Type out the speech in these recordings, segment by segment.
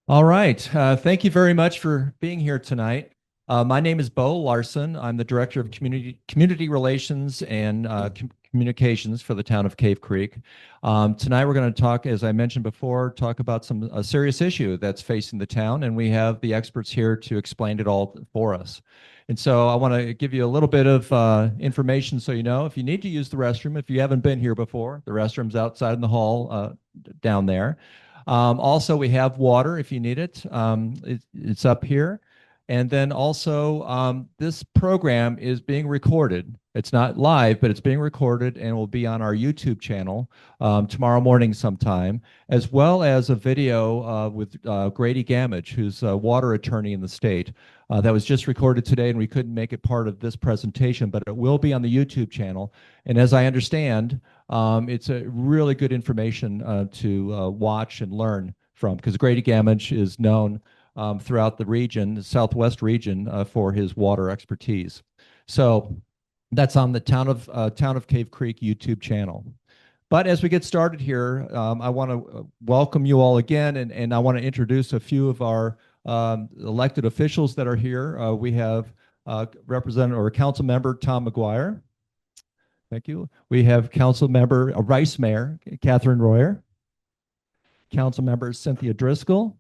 All right. Thank you very much for being here tonight. My name is Bo Larson. I'm the Director of Community Relations and Communications for the town of Cave Creek. Tonight we're going to talk, as I mentioned before, talk about a serious issue that's facing the town, and we have the experts here to explain it all for us. And so I want to give you a little bit of information so you know if you need to use the restroom, if you haven't been here before, the restroom's outside in the hall down there. Also, we have water if you need it. It's up here. And then also, this program is being recorded. It's not live, but it's being recorded and will be on our YouTube channel tomorrow morning sometime, as well as a video with Grady Gamage, who's a water attorney in the state. That was just recorded today, and we couldn't make it part of this presentation, but it will be on the YouTube channel. And as I understand, it's a really good information to watch and learn from because Grady Gamage is known throughout the region, the Southwest region, for his water expertise. So that's on the Town of Cave Creek YouTube channel. But as we get started here, I want to welcome you all again, and I want to introduce a few of our elected officials that are here. We have Representative or Council Member Tom McGuire. Thank you. We have Council Member Vice Mayor Catherine Royer, Council Member Cynthia Driscoll,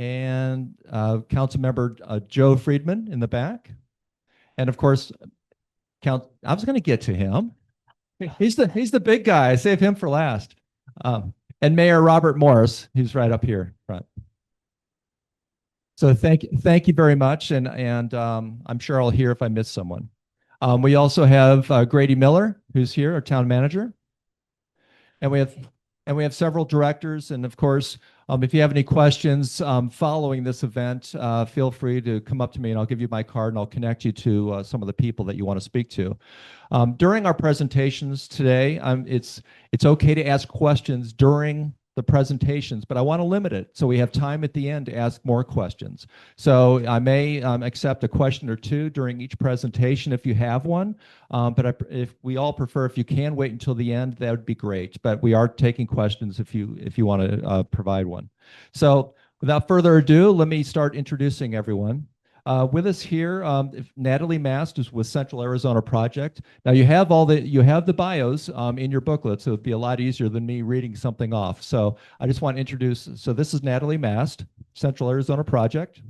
and Council Member Joe Friedman in the back, and of course, I was going to get to him. He's the big guy. I save him for last. And Mayor Robert Morris, who's right up here front. So thank you very much, and I'm sure I'll hear if I miss someone. We also have Grady Miller, who's here, our town manager, and we have several directors, and of course, if you have any questions following this event, feel free to come up to me, and I'll give you my card, and I'll connect you to some of the people that you want to speak to. During our presentations today, it's okay to ask questions during the presentations, but I want to limit it so we have time at the end to ask more questions. So I may accept a question or two during each presentation if you have one, but if we all prefer, if you can wait until the end, that would be great. But we are taking questions if you want to provide one. So without further ado, let me start introducing everyone. With us here, Natalie Mast is with Central Arizona Project. Now you have the bios in your booklet, so it'd be a lot easier than me reading something off. So I just want to introduce. So this is Natalie Mast, Central Arizona Project.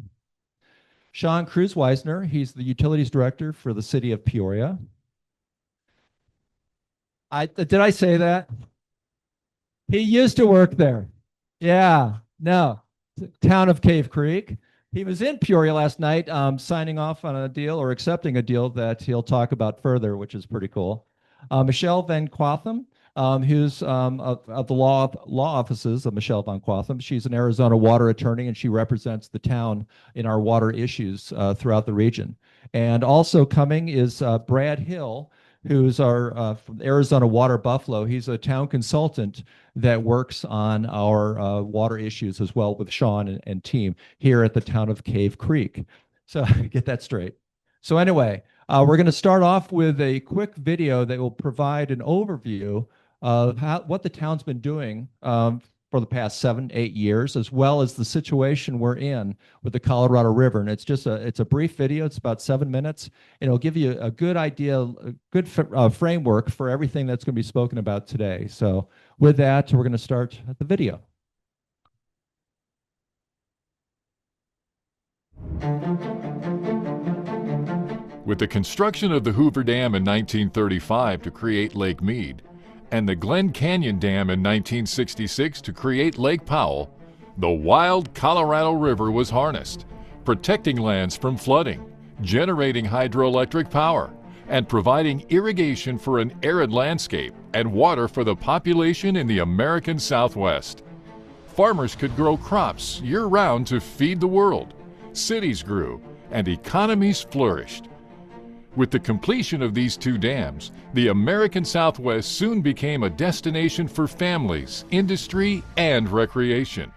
Sean Cruz-Weisner, he's the Utilities Director for the City of Peoria. Did I say that? He used to work there. Yeah, no, Town of Cave Creek. He was in Peoria last night, signing off on a deal or accepting a deal that he'll talk about further, which is pretty cool. Michele Van Quathem, who's of the law offices of Michele Van Quathem. She's an Arizona water attorney, and she represents the town in our water issues throughout the region. And also coming is Brad Hill, who's our from Arizona Water Buffalo. He's a town consultant that works on our water issues as well with Sean and team here at the town of Cave Creek. So get that straight. So anyway, we're going to start off with a quick video that will provide an overview of what the town's been doing for the past 7-8 years, as well as the situation we're in with the Colorado River. And it's a brief video. It's about 7 minutes, and it'll give you a good idea, a good framework for everything that's going to be spoken about today. So with that, we're going to start the video. With the construction of the Hoover Dam in 1935 to create Lake Mead, and the Glen Canyon Dam in 1966 to create Lake Powell, the wild Colorado River was harnessed, protecting lands from flooding, generating hydroelectric power, and providing irrigation for an arid landscape and water for the population in the American Southwest. Farmers could grow crops year-round to feed the world, cities grew, and economies flourished. With the completion of these two dams, the American Southwest soon became a destination for families, industry, and recreation.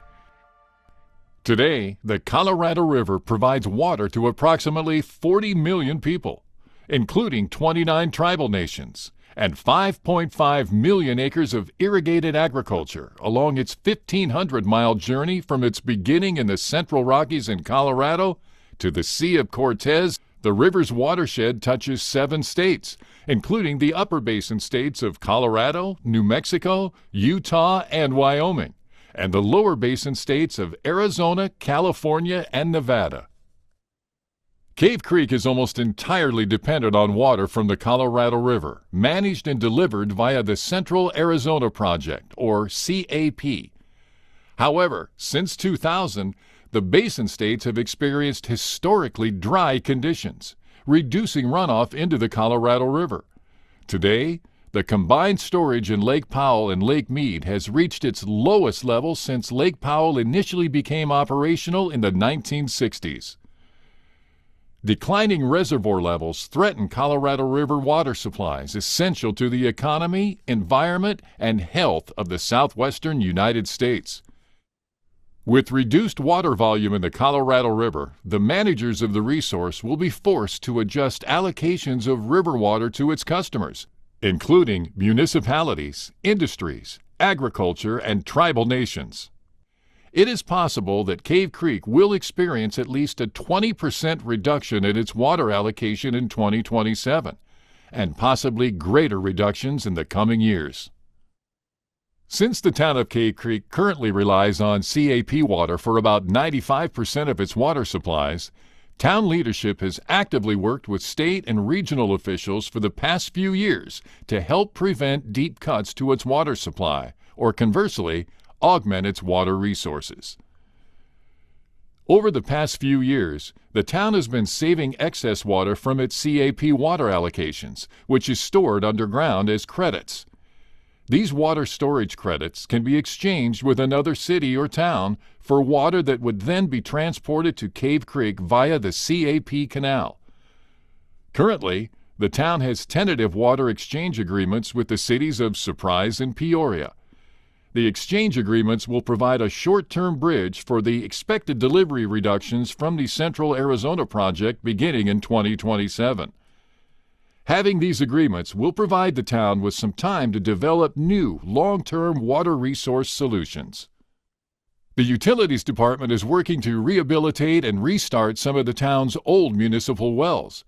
Today, the Colorado River provides water to approximately 40 million people, including 29 tribal nations, and 5.5 million acres of irrigated agriculture along its 1,500-mile journey from its beginning in the Central Rockies in Colorado to the Sea of Cortez. The river's watershed touches 7 states, including the upper basin states of Colorado, New Mexico, Utah, and Wyoming, and the lower basin states of Arizona, California, and Nevada. Cave Creek is almost entirely dependent on water from the Colorado River, managed and delivered via the Central Arizona Project, or CAP. However, since 2000, the basin states have experienced historically dry conditions, reducing runoff into the Colorado River. Today, the combined storage in Lake Powell and Lake Mead has reached its lowest level since Lake Powell initially became operational in the 1960s. Declining reservoir levels threaten Colorado River water supplies essential to the economy, environment, and health of the southwestern United States. With reduced water volume in the Colorado River, the managers of the resource will be forced to adjust allocations of river water to its customers, including municipalities, industries, agriculture, and tribal nations. It is possible that Cave Creek will experience at least a 20% reduction in its water allocation in 2027, and possibly greater reductions in the coming years. Since the town of Cave Creek currently relies on CAP water for about 95% of its water supplies, town leadership has actively worked with state and regional officials for the past few years to help prevent deep cuts to its water supply, or conversely, augment its water resources. Over the past few years, the town has been saving excess water from its CAP water allocations, which is stored underground as credits. These water storage credits can be exchanged with another city or town for water that would then be transported to Cave Creek via the CAP canal. Currently, the town has tentative water exchange agreements with the cities of Surprise and Peoria. The exchange agreements will provide a short-term bridge for the expected delivery reductions from the Central Arizona Project beginning in 2027. Having these agreements will provide the town with some time to develop new, long-term water resource solutions. The Utilities Department is working to rehabilitate and restart some of the town's old municipal wells.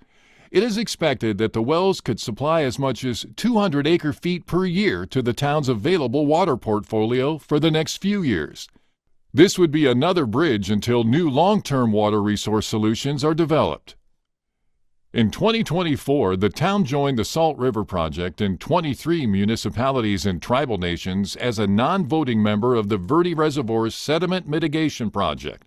It is expected that the wells could supply as much as 200 acre-feet per year to the town's available water portfolio for the next few years. This would be another bridge until new long-term water resource solutions are developed. In 2024, the town joined the Salt River Project in 23 municipalities and tribal nations as a non-voting member of the Verde Reservoir's Sediment Mitigation Project,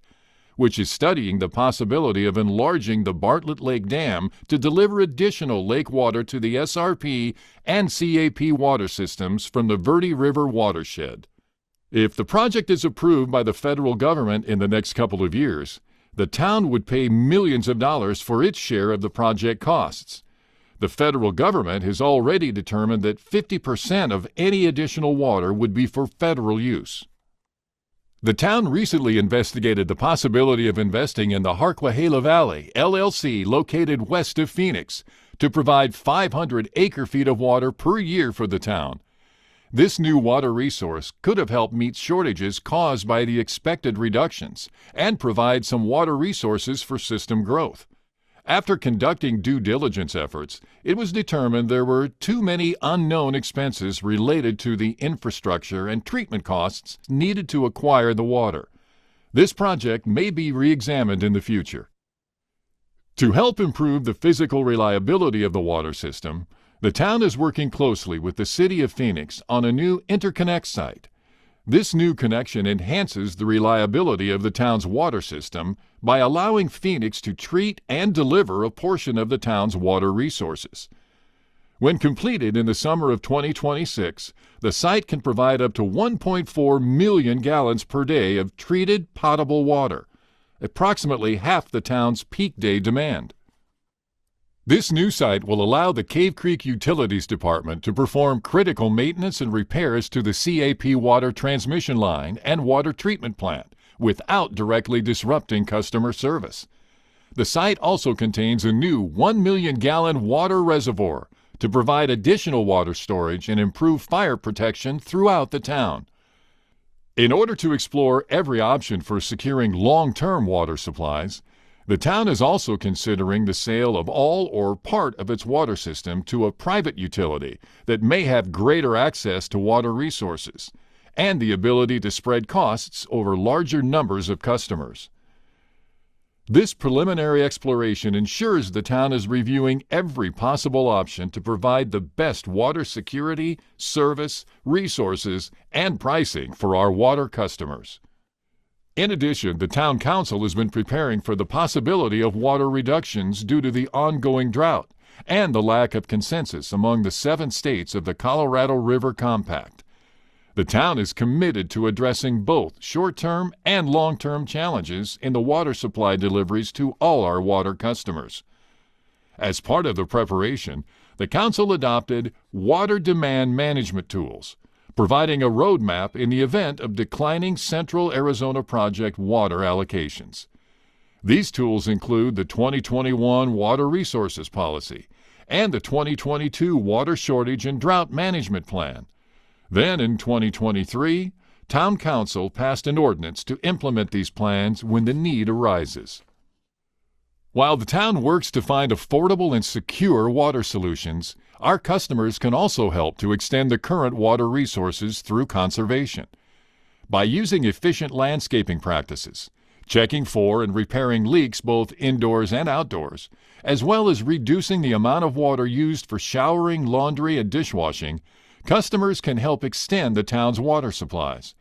which is studying the possibility of enlarging the Bartlett Lake Dam to deliver additional lake water to the SRP and CAP water systems from the Verde River watershed. If the project is approved by the federal government in the next couple of years, the town would pay millions of dollars for its share of the project costs. The federal government has already determined that 50% of any additional water would be for federal use. The town recently investigated the possibility of investing in the Harquahala Valley, LLC, located west of Phoenix, to provide 500 acre-feet of water per year for the town. This new water resource could have helped meet shortages caused by the expected reductions and provide some water resources for system growth. After conducting due diligence efforts, it was determined there were too many unknown expenses related to the infrastructure and treatment costs needed to acquire the water. This project may be re-examined in the future. To help improve the physical reliability of the water system, the town is working closely with the City of Phoenix on a new interconnect site. This new connection enhances the reliability of the town's water system by allowing Phoenix to treat and deliver a portion of the town's water resources. When completed in the summer of 2026, the site can provide up to 1.4 million gallons per day of treated potable water, approximately half the town's peak day demand. This new site will allow the Cave Creek Utilities Department to perform critical maintenance and repairs to the CAP water transmission line and water treatment plant without directly disrupting customer service. The site also contains a new 1 million gallon water reservoir to provide additional water storage and improve fire protection throughout the town. In order to explore every option for securing long-term water supplies, the town is also considering the sale of all or part of its water system to a private utility that may have greater access to water resources and the ability to spread costs over larger numbers of customers. This preliminary exploration ensures the town is reviewing every possible option to provide the best water security, service, resources, and pricing for our water customers. In addition, the Town Council has been preparing for the possibility of water reductions due to the ongoing drought and the lack of consensus among the 7 states of the Colorado River Compact. The town is committed to addressing both short-term and long-term challenges in the water supply deliveries to all our water customers. As part of the preparation, the Council adopted water demand management tools, providing a roadmap in the event of declining Central Arizona Project water allocations. These tools include the 2021 Water Resources Policy and the 2022 Water Shortage and Drought Management Plan. Then in 2023, Town Council passed an ordinance to implement these plans when the need arises. While the town works to find affordable and secure water solutions, our customers can also help to extend the current water resources through conservation. By using efficient landscaping practices, checking for and repairing leaks both indoors and outdoors, as well as reducing the amount of water used for showering, laundry, and dishwashing, customers can help extend the town's water supplies.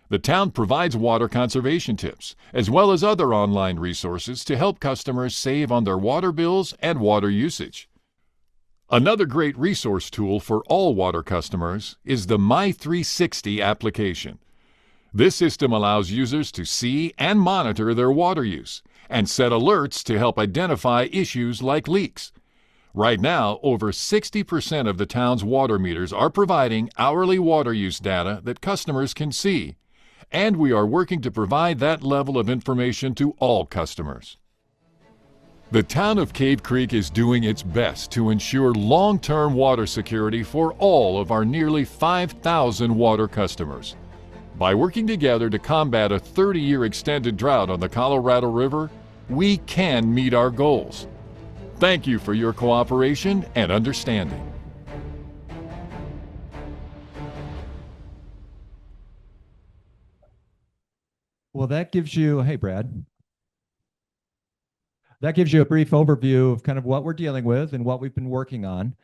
The town provides water conservation tips, as well as other online resources to help customers save on their water bills and water usage. Another great resource tool for all water customers is the My360 application. This system allows users to see and monitor their water use and set alerts to help identify issues like leaks. Right now, over 60% of the town's water meters are providing hourly water use data that customers can see, and we are working to provide that level of information to all customers. The town of Cave Creek is doing its best to ensure long-term water security for all of our nearly 5,000 water customers. By working together to combat a 30-year extended drought on the Colorado River, we can meet our goals. Thank you for your cooperation and understanding. Well, that gives you, hey, Brad. That gives you a brief overview of kind of what we're dealing with and what we've been working on.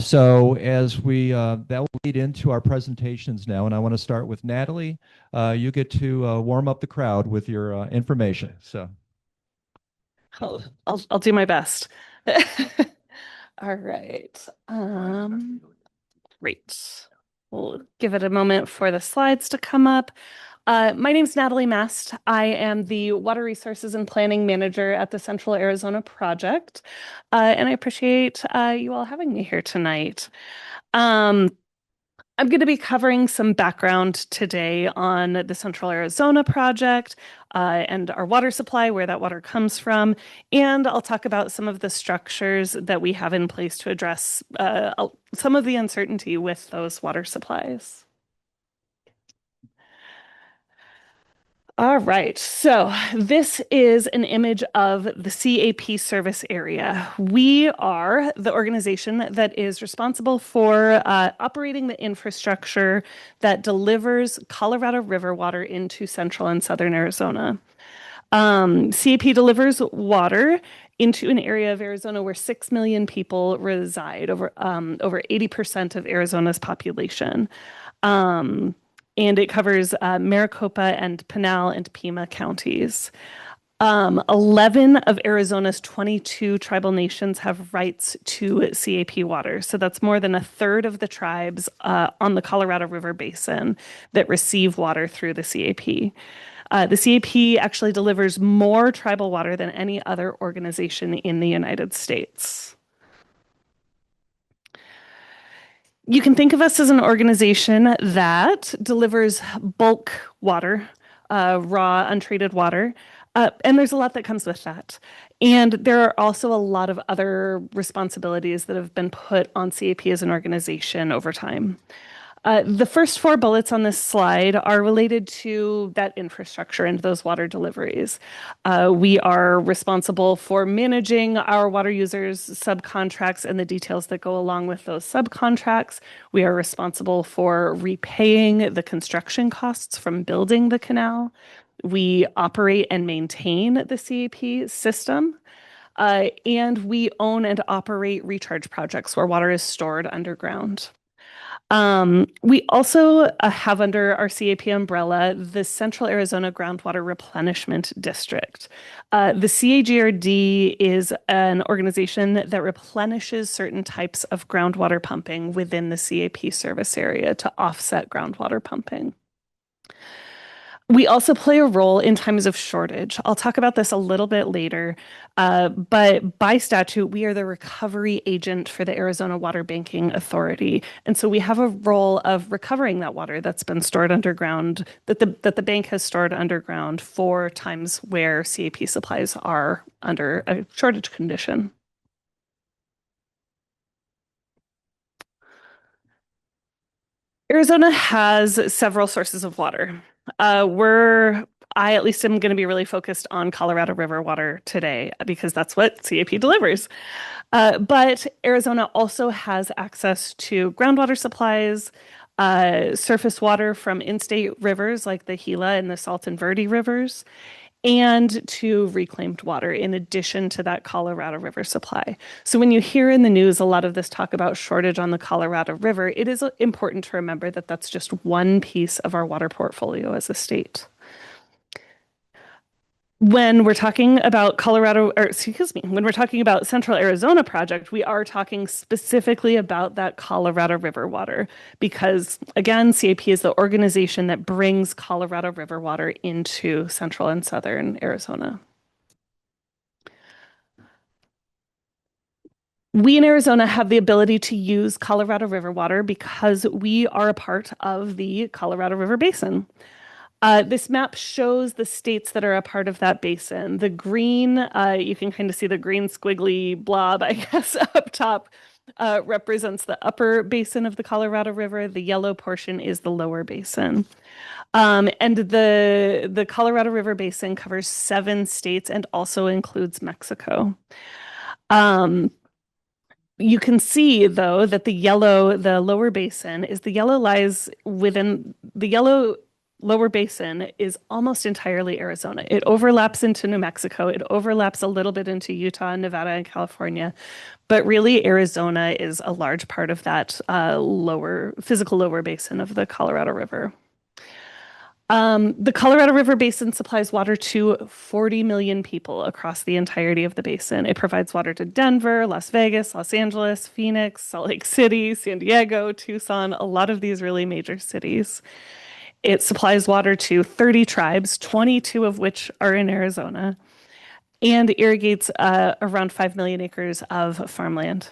So as that will lead into our presentations now, and I want to start with Natalie. You get to warm up the crowd with your information. So. I'll do my best. All right. Great. We'll give it a moment for the slides to come up. My name's Natalie Mast. I am the Water Resources and Planning Manager at the Central Arizona Project, and I appreciate you all having me here tonight. I'm going to be covering some background today on the Central Arizona Project and our water supply, where that water comes from, and I'll talk about some of the structures that we have in place to address some of the uncertainty with those water supplies. All right, so this is an image of the CAP service area. We are the organization that is responsible for operating the infrastructure that delivers Colorado River water into central and southern Arizona. CAP delivers water into an area of Arizona where 6 million people reside, over 80% of Arizona's population. And it covers Maricopa and Pinal and Pima counties. 11 of Arizona's 22 tribal nations have rights to CAP water. So that's more than a third of the tribes on the Colorado River Basin that receive water through the CAP. The CAP actually delivers more tribal water than any other organization in the United States. You can think of us as an organization that delivers bulk water, raw, untreated water, And there's a lot that comes with that. And there are also a lot of other responsibilities that have been put on CAP as an organization over time. The first four bullets on this slide are related to that infrastructure and those water deliveries. We are responsible for managing our water users' subcontracts and the details that go along with those subcontracts. We are responsible for repaying the construction costs from building the canal. We operate and maintain the CAP system. And we own and operate recharge projects where water is stored underground. We also have under our CAP umbrella the Central Arizona Groundwater Replenishment District. The CAGRD is an organization that replenishes certain types of groundwater pumping within the CAP service area to offset groundwater pumping. We also play a role in times of shortage. I'll talk about this a little bit later, but by statute, we are the recovery agent for the Arizona Water Banking Authority. And so we have a role of recovering that water that's been stored underground, that the bank has stored underground for times where CAP supplies are under a shortage condition. Arizona has several sources of water. I at least am going to be really focused on Colorado River water today because that's what CAP delivers. But Arizona also has access to groundwater supplies, surface water from in-state rivers like the Gila and the Salt and Verde rivers, and to reclaimed water in addition to that Colorado River supply. So when you hear in the news a lot of this talk about shortage on the Colorado River, it is important to remember that that's just one piece of our water portfolio as a state. When we're talking about when we're talking about Central Arizona project, we are talking specifically about that Colorado River water because, again, CAP is the organization that brings Colorado River water into Central and Southern Arizona. We in Arizona have the ability to use Colorado River water because we are a part of the Colorado River Basin. This map shows the states that are a part of that basin. The green, you can kind of see the green squiggly blob, I guess, up top represents the upper basin of the Colorado River. The yellow portion is the lower basin. And the Colorado River Basin covers 7 states and also includes Mexico. You can see, though, that the lower basin, lies within the yellow lower basin is almost entirely Arizona. It overlaps into New Mexico. It overlaps a little bit into Utah, Nevada, and California. But really, Arizona is a large part of that physical lower basin of the Colorado River. The Colorado River Basin supplies water to 40 million people across the entirety of the basin. It provides water to Denver, Las Vegas, Los Angeles, Phoenix, Salt Lake City, San Diego, Tucson, a lot of these really major cities. It supplies water to 30 tribes, 22 of which are in Arizona, and irrigates around 5 million acres of farmland.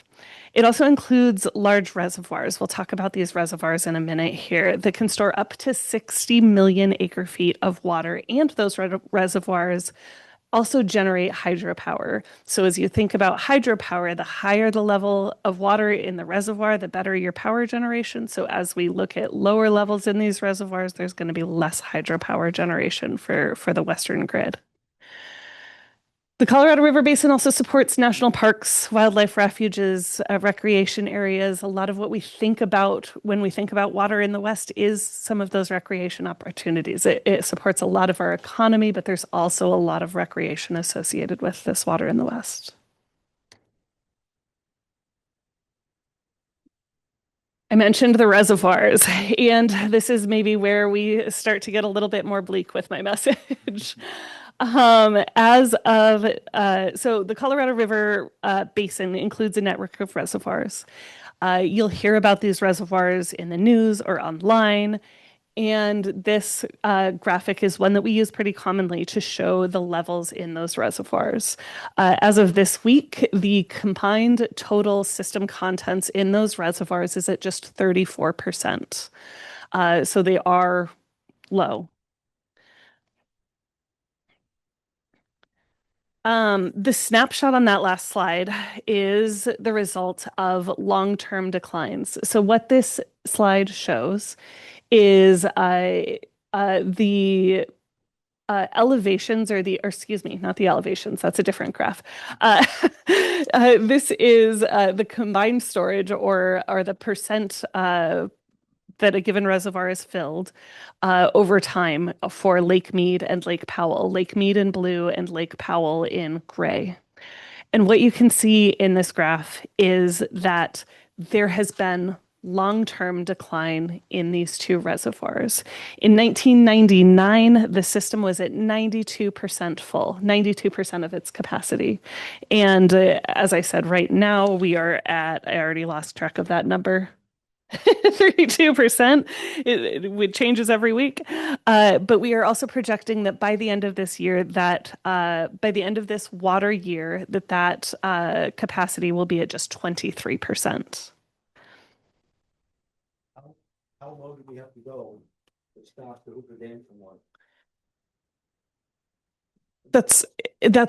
It also includes large reservoirs. We'll talk about these reservoirs in a minute here that can store up to 60 million acre feet of water. And those reservoirs also generate hydropower. So as you think about hydropower, the higher the level of water in the reservoir, the better your power generation. So as we look at lower levels in these reservoirs, there's going to be less hydropower generation for the Western grid. The Colorado River Basin also supports national parks, wildlife refuges, recreation areas. A lot of what we think about when we think about water in the West is some of those recreation opportunities. It supports a lot of our economy, but there's also a lot of recreation associated with this water in the West. I mentioned the reservoirs, and this is maybe where we start to get a little bit more bleak with my message. So the Colorado River Basin includes a network of reservoirs. You'll hear about these reservoirs in the news or online. And this graphic is one that we use pretty commonly to show the levels in those reservoirs. As of this week, the combined total system contents in those reservoirs is at just 34%. So they are low. The snapshot on that last slide is the result of long-term declines. So what this slide shows is the elevations or excuse me, not the elevations, that's a different graph. This is the combined storage or the percent that a given reservoir is filled over time for Lake Mead and Lake Powell, Lake Mead in blue and Lake Powell in gray. And what you can see in this graph is that there has been long-term decline in these two reservoirs. In 1999, the system was at 92% full, 92% of its capacity. And as I said, right now we are at, I already lost track of that number. 32%. It changes every week. But we are also projecting that by the end of this year, by the end of this water year, that capacity will be at just 23%. How low do we have to go to stop the Hoover Dam from one? That's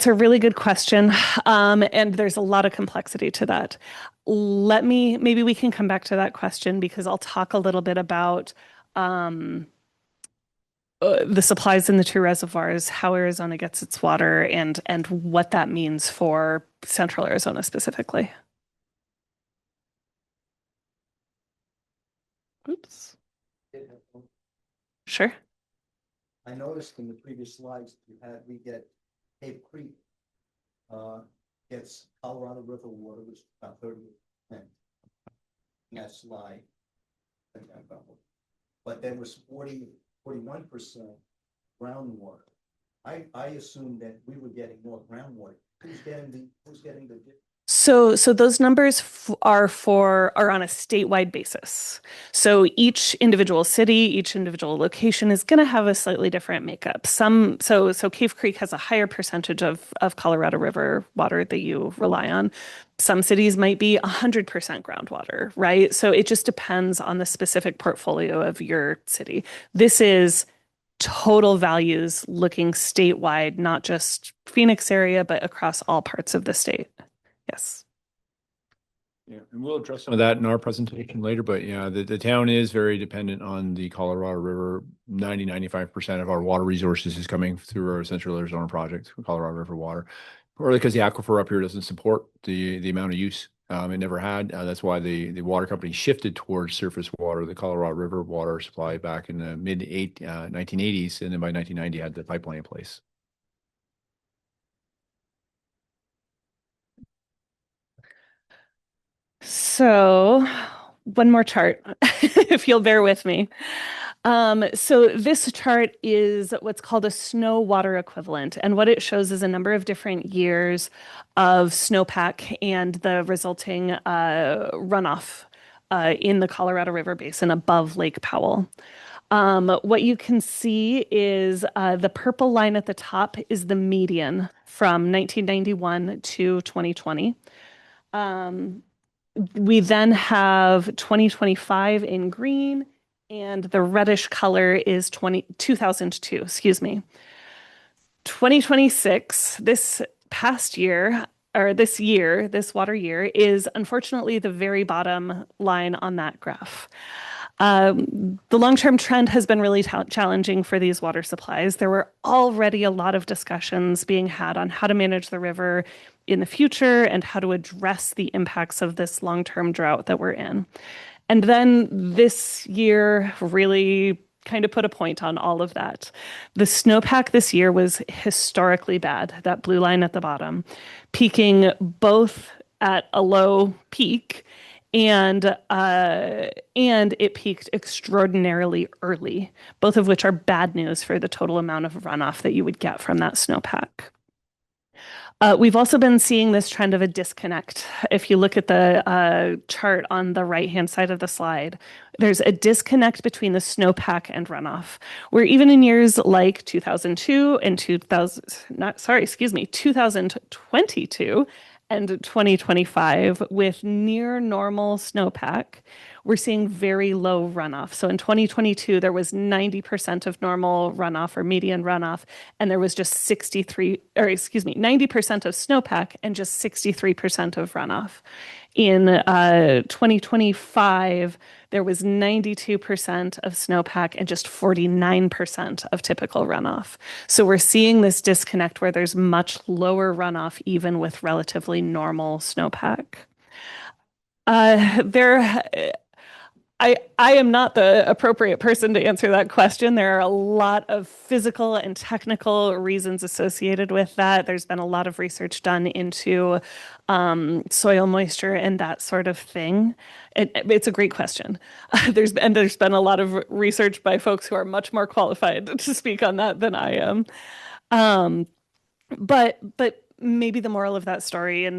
a really good question. And there's a lot of complexity to that. Maybe we can come back to that question because I'll talk a little bit about the supplies in the two reservoirs, how Arizona gets its water, and what that means for Central Arizona specifically. Oops. Sure. I noticed in the previous slides we get Cave Creek gets Colorado River water, which is about 30%. In that slide. But there was 41% groundwater. I assumed that we were getting more groundwater. Who's getting the So those numbers are on a statewide basis. So each individual city, each individual location is going to have a slightly different makeup. So Cave Creek has a higher percentage of Colorado River water that you rely on. Some cities might be 100% groundwater, right? So it just depends on the specific portfolio of your city. This is total values looking statewide, not just Phoenix area, but across all parts of the state. Yes. Yeah, and we'll address some of that in our presentation later, but yeah, the town is very dependent on the Colorado River. 95% of our water resources is coming through our Central Arizona project, Colorado River water, partly because the aquifer up here doesn't support the amount of use it never had. That's why the water company shifted towards surface water, the Colorado River water supply back in the mid 1980s, and then by 1990 had the pipeline in place. So one more chart, if you'll bear with me. So this chart is what's called a snow water equivalent. And what it shows is a number of different years of snowpack and the resulting runoff in the Colorado River Basin above Lake Powell. What you can see is the purple line at the top is the median from 1991 to 2020. We then have 2025 in green, and the reddish color is 2002, excuse me. 2026, this past year, or this water year, is unfortunately the very bottom line on that graph. The long-term trend has been really challenging for these water supplies. There were already a lot of discussions being had on how to manage the river in the future and how to address the impacts of this long-term drought that we're in. And then this year really kind of put a point on all of that. The snowpack this year was historically bad, that blue line at the bottom, peaking both at a low peak and it peaked extraordinarily early, both of which are bad news for the total amount of runoff that you would get from that snowpack. We've also been seeing this trend of a disconnect. If you look at the chart on the right-hand side of the slide, there's a disconnect between the snowpack and runoff, where even in years like 2002 and 2022 and 2025, with near normal snowpack, we're seeing very low runoff. So in 2022, there was 90% of normal runoff or median runoff, and there was just 90% of snowpack and just 63% of runoff. In 2025, there was 92% of snowpack and just 49% of typical runoff. So we're seeing this disconnect where there's much lower runoff even with relatively normal snowpack. I am not the appropriate person to answer that question. There are a lot of physical and technical reasons associated with that. There's been a lot of research done into soil moisture and that sort of thing. It's a great question. There's been a lot of research by folks who are much more qualified to speak on that than I am. But maybe the moral of that story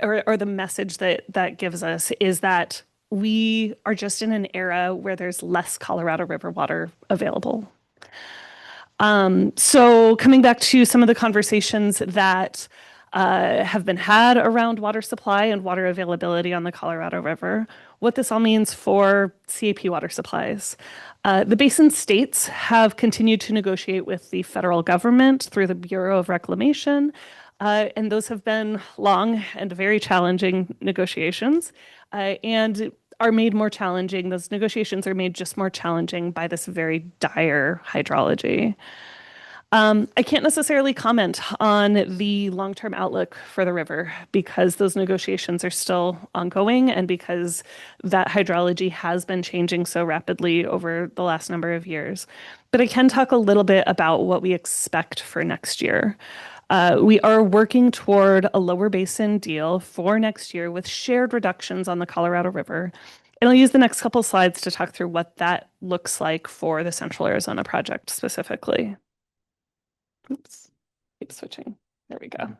or the message that gives us is that we are just in an era where there's less Colorado River water available. So coming back to some of the conversations that have been had around water supply and water availability on the Colorado River, what this all means for CAP water supplies. The basin states have continued to negotiate with the federal government through the Bureau of Reclamation, and those have been long and very challenging negotiations, and are made more challenging. Those negotiations are made just more challenging by this very dire hydrology. I can't necessarily comment on the long-term outlook for the river because those negotiations are still ongoing and because that hydrology has been changing so rapidly over the last number of years. But I can talk a little bit about what we expect for next year. We are working toward a lower basin deal for next year with shared reductions on the Colorado River. And I'll use the next couple slides to talk through what that looks like for the Central Arizona project specifically. Oops, keep switching. There we go.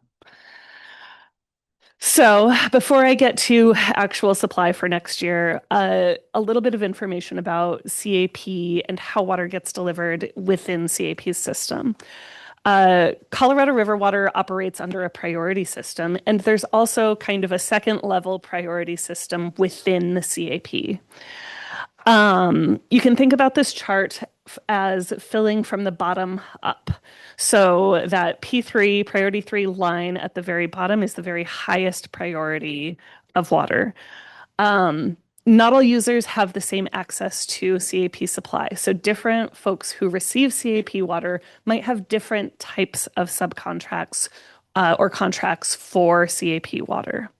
So before I get to actual supply for next year, a little bit of information about CAP and how water gets delivered within CAP's system. Colorado River water operates under a priority system, and there's also kind of a second level priority system within the CAP. You can think about this chart as filling from the bottom up. So that P3, priority 3 line at the very bottom is the very highest priority of water. Not all users have the same access to CAP supply. So different folks who receive CAP water might have different types of subcontracts or contracts for CAP water.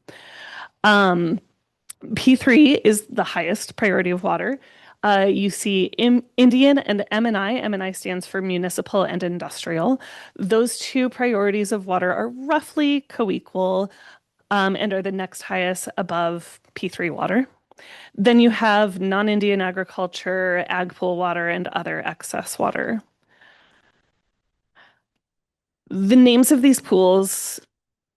P3 is the highest priority of water. You see Indian and M&I. M&I stands for municipal and industrial. Those two priorities of water are roughly co-equal and are the next highest above P3 water. Then you have non-Indian agriculture, ag pool water, and other excess water. The names of these pools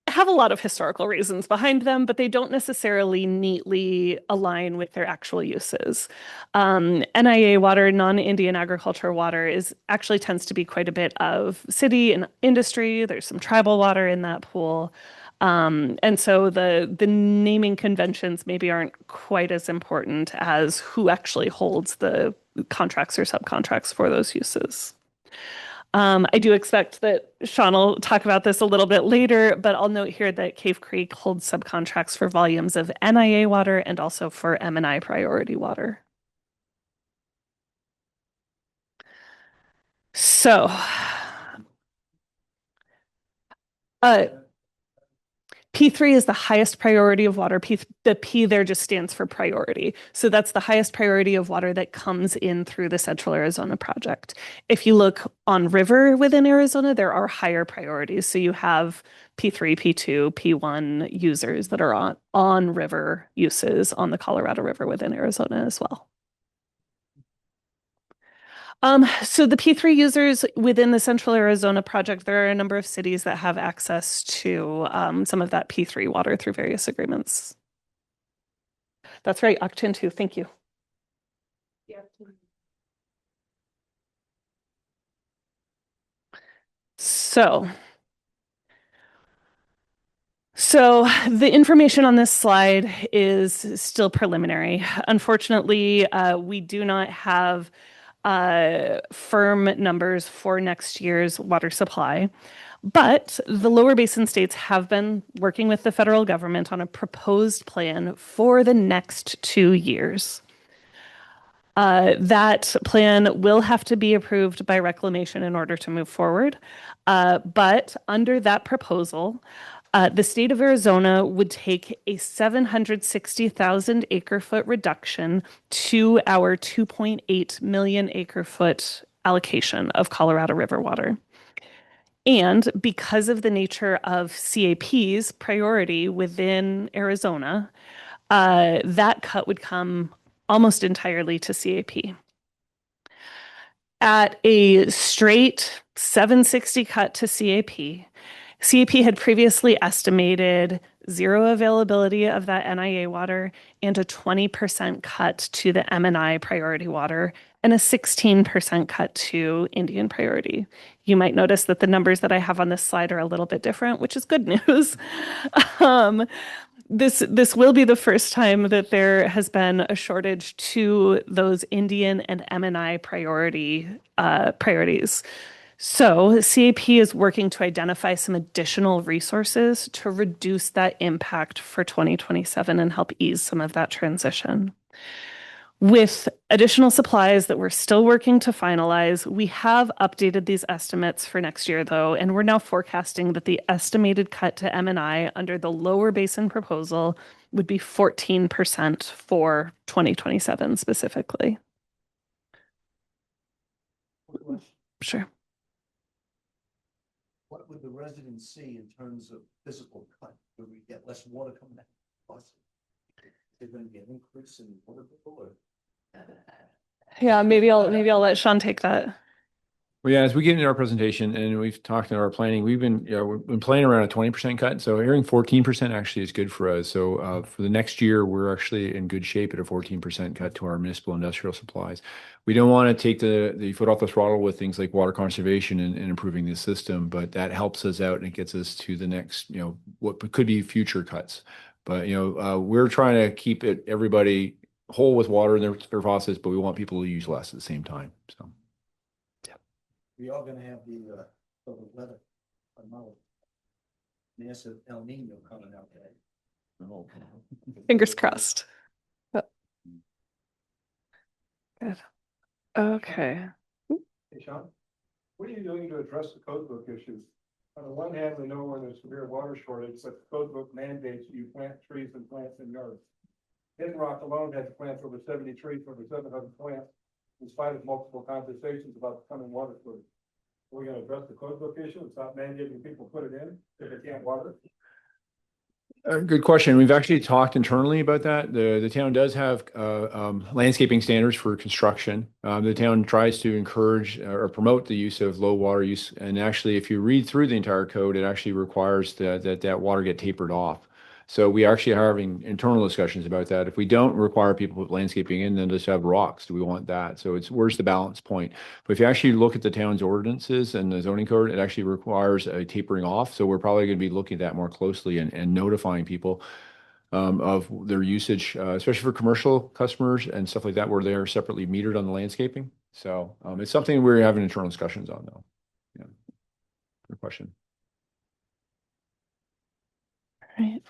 have a lot of historical reasons behind them, but they don't necessarily neatly align with their actual uses. NIA water, non-Indian agriculture water, actually tends to be quite a bit of city and industry. There's some tribal water in that pool. And so the naming conventions maybe aren't quite as important as who actually holds the contracts or subcontracts for those uses. I do expect that Sean will talk about this a little bit later, but I'll note here that Cave Creek holds subcontracts for volumes of NIA water and also for M&I priority water. So, P3 is the highest priority of water. The P there just stands for priority. So that's the highest priority of water that comes in through the Central Arizona project. If you look on river within Arizona, there are higher priorities. So you have P3, P2, P1 users that are on river uses on the Colorado River within Arizona as well. So the P3 users within the Central Arizona project, there are a number of cities that have access to some of that P3 water through various agreements. That's right, Octin 2, thank you. Yeah. So So the information on this slide is still preliminary. Unfortunately, we do not have firm numbers for next year's water supply. But the lower basin states have been working with the federal government on a proposed plan for the next 2 years. That plan will have to be approved by Reclamation in order to move forward. But under that proposal, the state of Arizona would take a 760,000 acre foot reduction to our 2.8 million acre foot allocation of Colorado River water. And because of the nature of CAP's priority within Arizona, that cut would come almost entirely to CAP. At a straight 760 cut to CAP had previously estimated zero availability of that NIA water and a 20% cut to the M&I priority water and a 16% cut to Indian priority. You might notice that the numbers that I have on this slide are a little bit different, which is good news. This will be the first time that there has been a shortage to those Indian and M&I priorities. So CAP is working to identify some additional resources to reduce that impact for 2027 and help ease some of that transition. With additional supplies that we're still working to finalize, we have updated these estimates for next year, though, and we're now forecasting that the estimated cut to M&I under the lower basin proposal would be 14% for 2027 specifically. Sure. What would the residents see in terms of physical cut? Would we get less water coming out? Is there going to be an increase in water bill or? Yeah, maybe I'll let Sean take that. Well, yeah, as we get into our presentation and we've talked in our planning, we've been playing around a 20% cut. So hearing 14% actually is good for us. So for the next year, we're actually in good shape at a 14% cut to our municipal industrial supplies. We don't want to take the foot off the throttle with things like water conservation and improving the system, but that helps us out and it gets us to the next, what could be future cuts. But, we're trying to keep everybody whole with water in their faucets, but we want people to use less at the same time. So. We are going to have the weather, massive El Nino coming out today. Oh. Fingers crossed. Good. Okay. Hey, Sean, what are you doing to address the code book issues? On the one hand, we know when there's severe water shortage, that the code book mandates you plant trees and plants in yards. Hidden Rock alone had to plant over 70 trees, over 700 plants, in spite of multiple conversations about the coming water shortage. We're going to address the code book issue and stop mandating people put it in if they can't water it. Good question. We've actually talked internally about that. The town does have landscaping standards for construction. The town tries to encourage or promote the use of low water use. And actually, if you read through the entire code, it actually requires that water get tapered off. So we actually are having internal discussions about that. If we don't require people to put landscaping in, then just have rocks. Do we want that? So where's the balance point? But if you actually look at the town's ordinances and the zoning code, it actually requires a tapering off. So we're probably going to be looking at that more closely and notifying people of their usage, especially for commercial customers and stuff like that, where they're separately metered on the landscaping. So it's something we're having internal discussions on, though. Yeah. Good question. All right.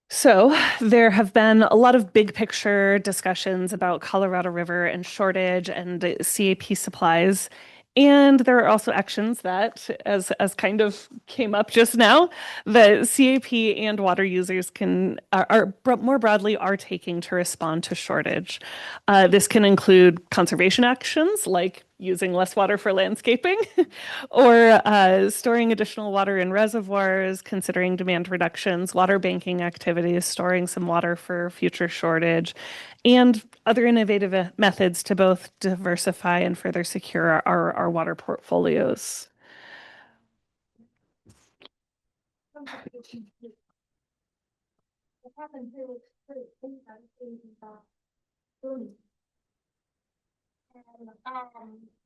So there have been a lot of big picture discussions about Colorado River and shortage and CAP supplies. And there are also actions that, as kind of came up just now, that CAP and water users are more broadly are taking to respond to shortage. This can include conservation actions like using less water for landscaping, or storing additional water in reservoirs, considering demand reductions, water banking activities, storing some water for future shortage, and other innovative methods to both diversify and further secure our water portfolios. And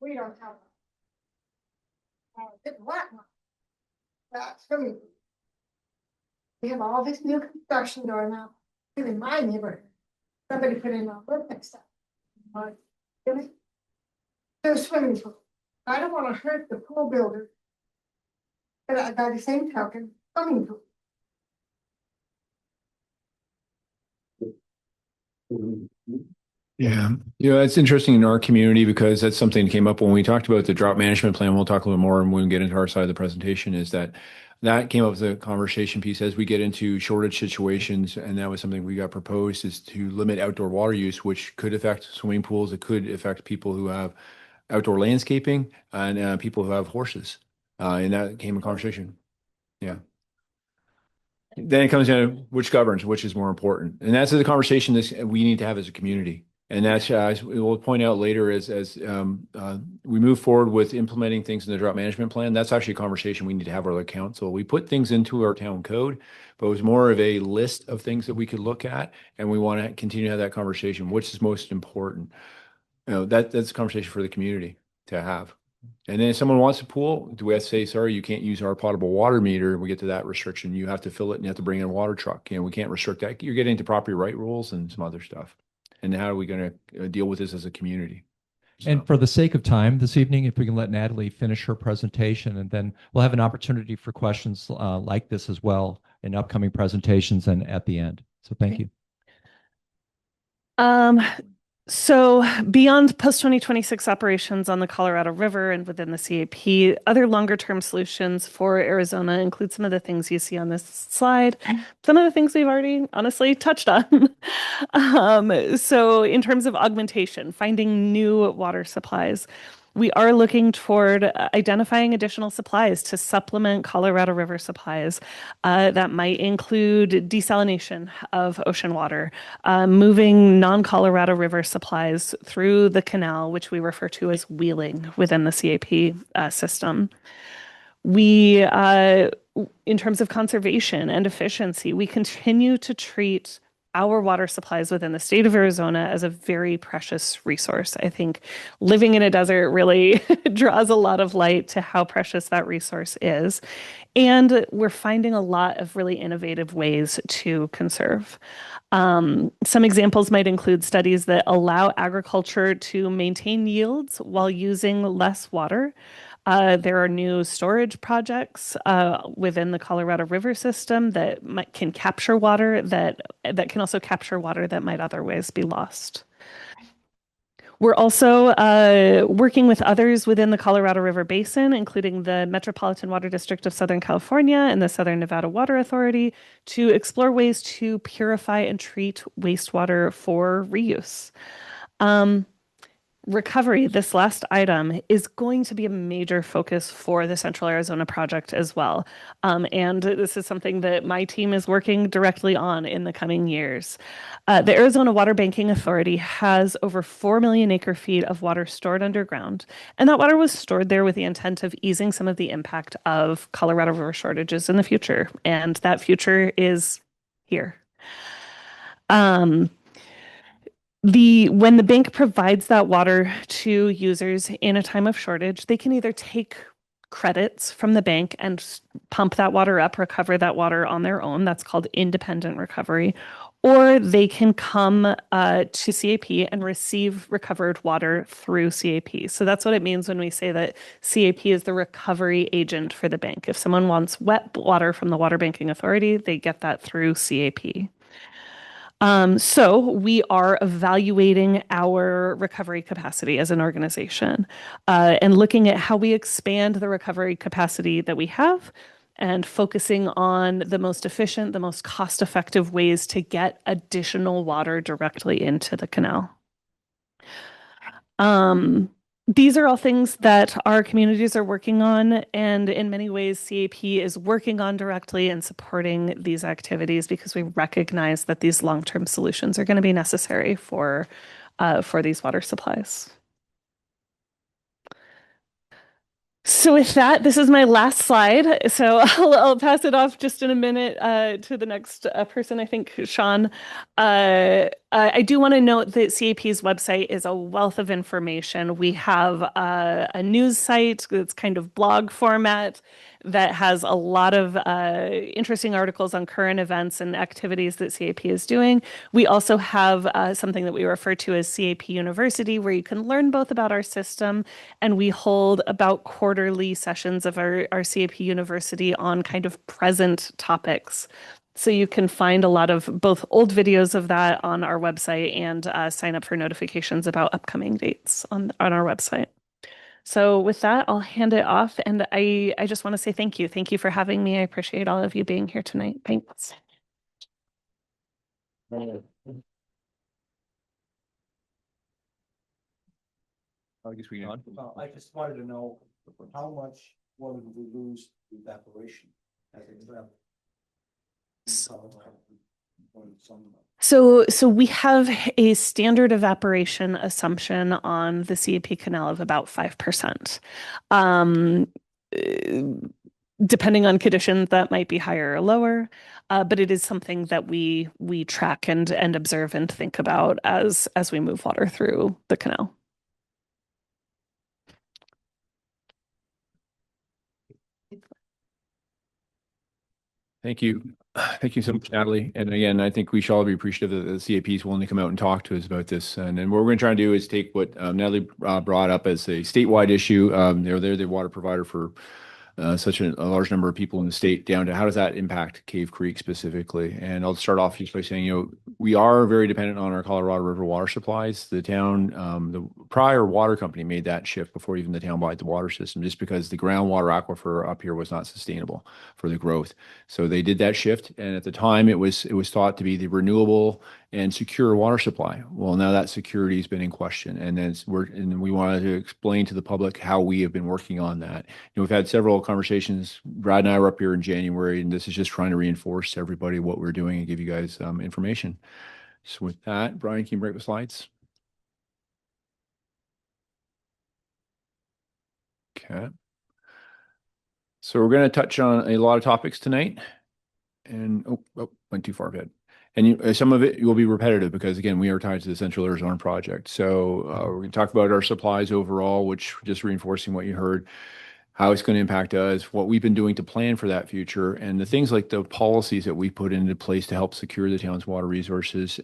we don't have a big black one. That's We have all this new construction going on, even in my neighborhood. Somebody put in a lift and stuff. But, there's swimming pool. I don't wanna hurt the pool builder. But by the same token, swimming pool. Yeah, it's interesting in our community because that's something that came up when we talked about the drought management plan. We'll talk a little more when we get into our side of the presentation, is that came up as a conversation piece as we get into shortage situations. And that was something we got proposed, is to limit outdoor water use, which could affect swimming pools. It could affect people who have outdoor landscaping and people who have horses. And that came in conversation. Yeah. Then it comes down to which governs, which is more important. And that's the conversation we need to have as a community. And that's, as we'll point out later, as we move forward with implementing things in the drought management plan, that's actually a conversation we need to have with our council. We put things into our town code, but it was more of a list of things that we could look at. And we want to continue to have that conversation, which is most important. That's a conversation for the community to have. And then if someone wants a pool, do we have to say, sorry, you can't use our potable water meter? We get to that restriction. You have to fill it and you have to bring in a water truck. We can't restrict that. You're getting into property right rules and some other stuff. And how are we going to deal with this as a community? And for the sake of time this evening, if we can let Natalie finish her presentation, and then we'll have an opportunity for questions like this as well in upcoming presentations and at the end. So thank you. So beyond post-2026 operations on the Colorado River and within the CAP, other longer-term solutions for Arizona include some of the things you see on this slide, some of the things we've already honestly touched on. So in terms of augmentation, finding new water supplies, we are looking toward identifying additional supplies to supplement Colorado River supplies. That might include desalination of ocean water, moving non-Colorado River supplies through the canal, which we refer to as wheeling within the CAP system. We, in terms of conservation and efficiency, we continue to treat our water supplies within the state of Arizona as a very precious resource. I think living in a desert really draws a lot of light to how precious that resource is. And we're finding a lot of really innovative ways to conserve. Some examples might include studies that allow agriculture to maintain yields while using less water. There are new storage projects within the Colorado River system that can capture water that can also capture water that might otherwise be lost. We're also working with others within the Colorado River Basin, including the Metropolitan Water District of Southern California and the Southern Nevada Water Authority, to explore ways to purify and treat wastewater for reuse. Recovery, this last item, is going to be a major focus for the Central Arizona Project as well. And this is something that my team is working directly on in the coming years. The Arizona Water Banking Authority has over 4 million acre feet of water stored underground. And that water was stored there with the intent of easing some of the impact of Colorado River shortages in the future. And that future is here. When the bank provides that water to users in a time of shortage, they can either take credits from the bank and pump that water up, recover that water on their own. That's called independent recovery. Or they can come to CAP and receive recovered water through CAP. So that's what it means when we say that CAP is the recovery agent for the bank. If someone wants wet water from the Water Banking Authority, they get that through CAP. So we are evaluating our recovery capacity as an organization and looking at how we expand the recovery capacity that we have and focusing on the most efficient, the most cost-effective ways to get additional water directly into the canal. These are all things that our communities are working on, and in many ways, CAP is working on directly and supporting these activities because we recognize that these long-term solutions are going to be necessary for these water supplies. So with that, this is my last slide. So I'll pass it off just in a minute to the next person, I think, Sean. I do want to note that CAP's website is a wealth of information. We have a news site that's kind of blog format, that has a lot of interesting articles on current events and activities that CAP is doing. We also have something that we refer to as CAP University, where you can learn both about our system, and we hold about quarterly sessions of our CAP University on kind of present topics. So you can find a lot of both old videos of that on our website and sign up for notifications about upcoming dates on our website. So with that, I'll hand it off. And I just want to say thank you. Thank you for having me. I appreciate all of you being here tonight. Thanks. I guess we can. I just wanted to know how much water do we lose to evaporation as it travels? So we have a standard evaporation assumption on the CAP canal of about 5%. Depending on conditions, that might be higher or lower, but it is something that we track and observe and think about as we move water through the canal. Thank you. Thank you so much, Natalie. And again, I think we should all be appreciative that the CAP is willing to come out and talk to us about this. And then what we're going to try and do is take what Natalie brought up as a statewide issue. They're the water provider for such a large number of people in the state, down to how does that impact Cave Creek specifically. And I'll start off just by saying, we are very dependent on our Colorado River water supplies. The town, the prior water company made that shift before even the town bought the water system, just because the groundwater aquifer up here was not sustainable for the growth. So they did that shift. And at the time, it was thought to be the renewable and secure water supply. Well, now that security has been in question, and we wanted to explain to the public how we have been working on that. We've had several conversations. Brad and I were up here in January, and this is just trying to reinforce to everybody what we're doing and give you guys information. So with that, Brian, can you break the slides? Okay. So we're going to touch on a lot of topics tonight, and went too far ahead. And some of it will be repetitive because, again, we are tied to the Central Arizona project. So we're going to talk about our supplies overall, which just reinforcing what you heard, how it's going to impact us, what we've been doing to plan for that future, and the things like the policies that we put into place to help secure the town's water resources.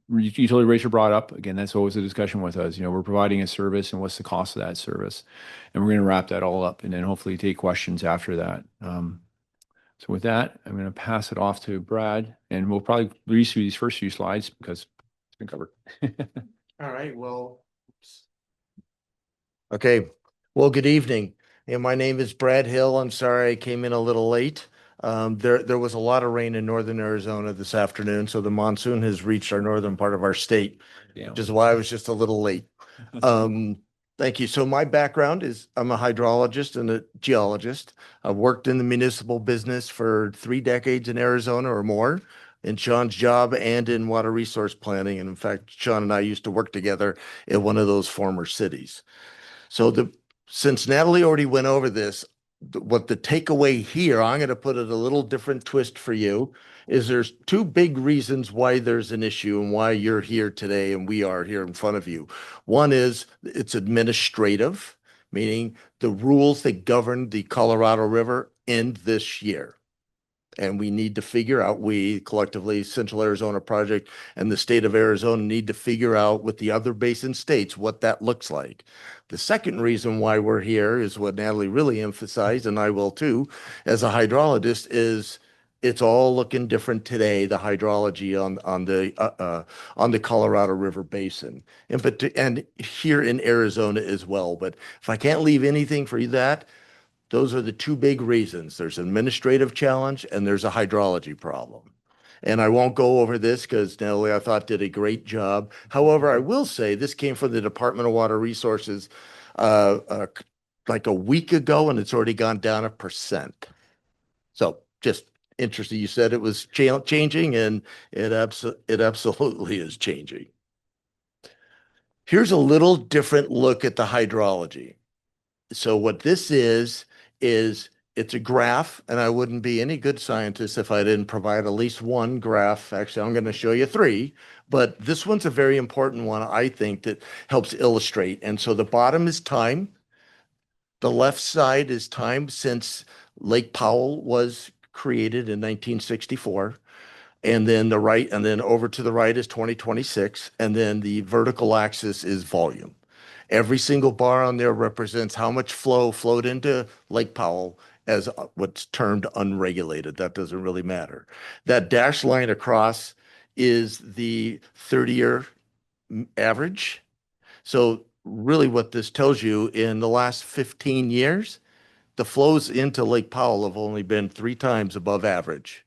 Utility rates are brought up. Again, that's always a discussion with us. We're providing a service, and what's the cost of that service? And we're going to wrap that all up and then hopefully take questions after that. So with that, I'm going to pass it off to Brad, and we'll probably read through these first few slides because it's been covered. All right, well, okay. Well, good evening. And my name is Brad Hill. I'm sorry I came in a little late. There was a lot of rain in northern Arizona this afternoon, so the monsoon has reached our northern part of our state, which is why I was just a little late. Thank you. So my background is I'm a hydrologist and a geologist. I've worked in the municipal business for 3 decades in Arizona or more, in Sean's job and in water resource planning. And in fact, Sean and I used to work together in one of those former cities. So since Natalie already went over this, what the takeaway here, I'm going to put it a little different twist for you, is there's 2 big reasons why there's an issue and why you're here today and we are here in front of you. One is it's administrative, meaning the rules that govern the Colorado River end this year. And we need to figure out, we collectively, Central Arizona Project and the state of Arizona, need to figure out with the other basin states what that looks like. The second reason why we're here is what Natalie really emphasized, and I will too, as a hydrologist, is it's all looking different today, the hydrology on the Colorado River Basin, and here in Arizona as well. But if I can't leave anything for you, those are the 2 big reasons. There's an administrative challenge and there's a hydrology problem. And I won't go over this because Natalie, I thought, did a great job. However, I will say this came from the Department of Water Resources like a week ago, and it's already gone down 1%. So just interesting. You said it was changing, and it absolutely is changing. Here's a little different look at the hydrology. So what this is it's a graph, and I wouldn't be any good scientist if I didn't provide at least one graph. Actually, I'm going to show you 3, but this one's a very important one, I think, that helps illustrate. And so the bottom is time. The left side is time since Lake Powell was created in 1964. And then the right, and then over to the right is 2026. And then the vertical axis is volume. Every single bar on there represents how much flow flowed into Lake Powell as what's termed unregulated. That doesn't really matter. That dashed line across is the 30-year average. So really what this tells you, in the last 15 years, the flows into Lake Powell have only been 3 times above average.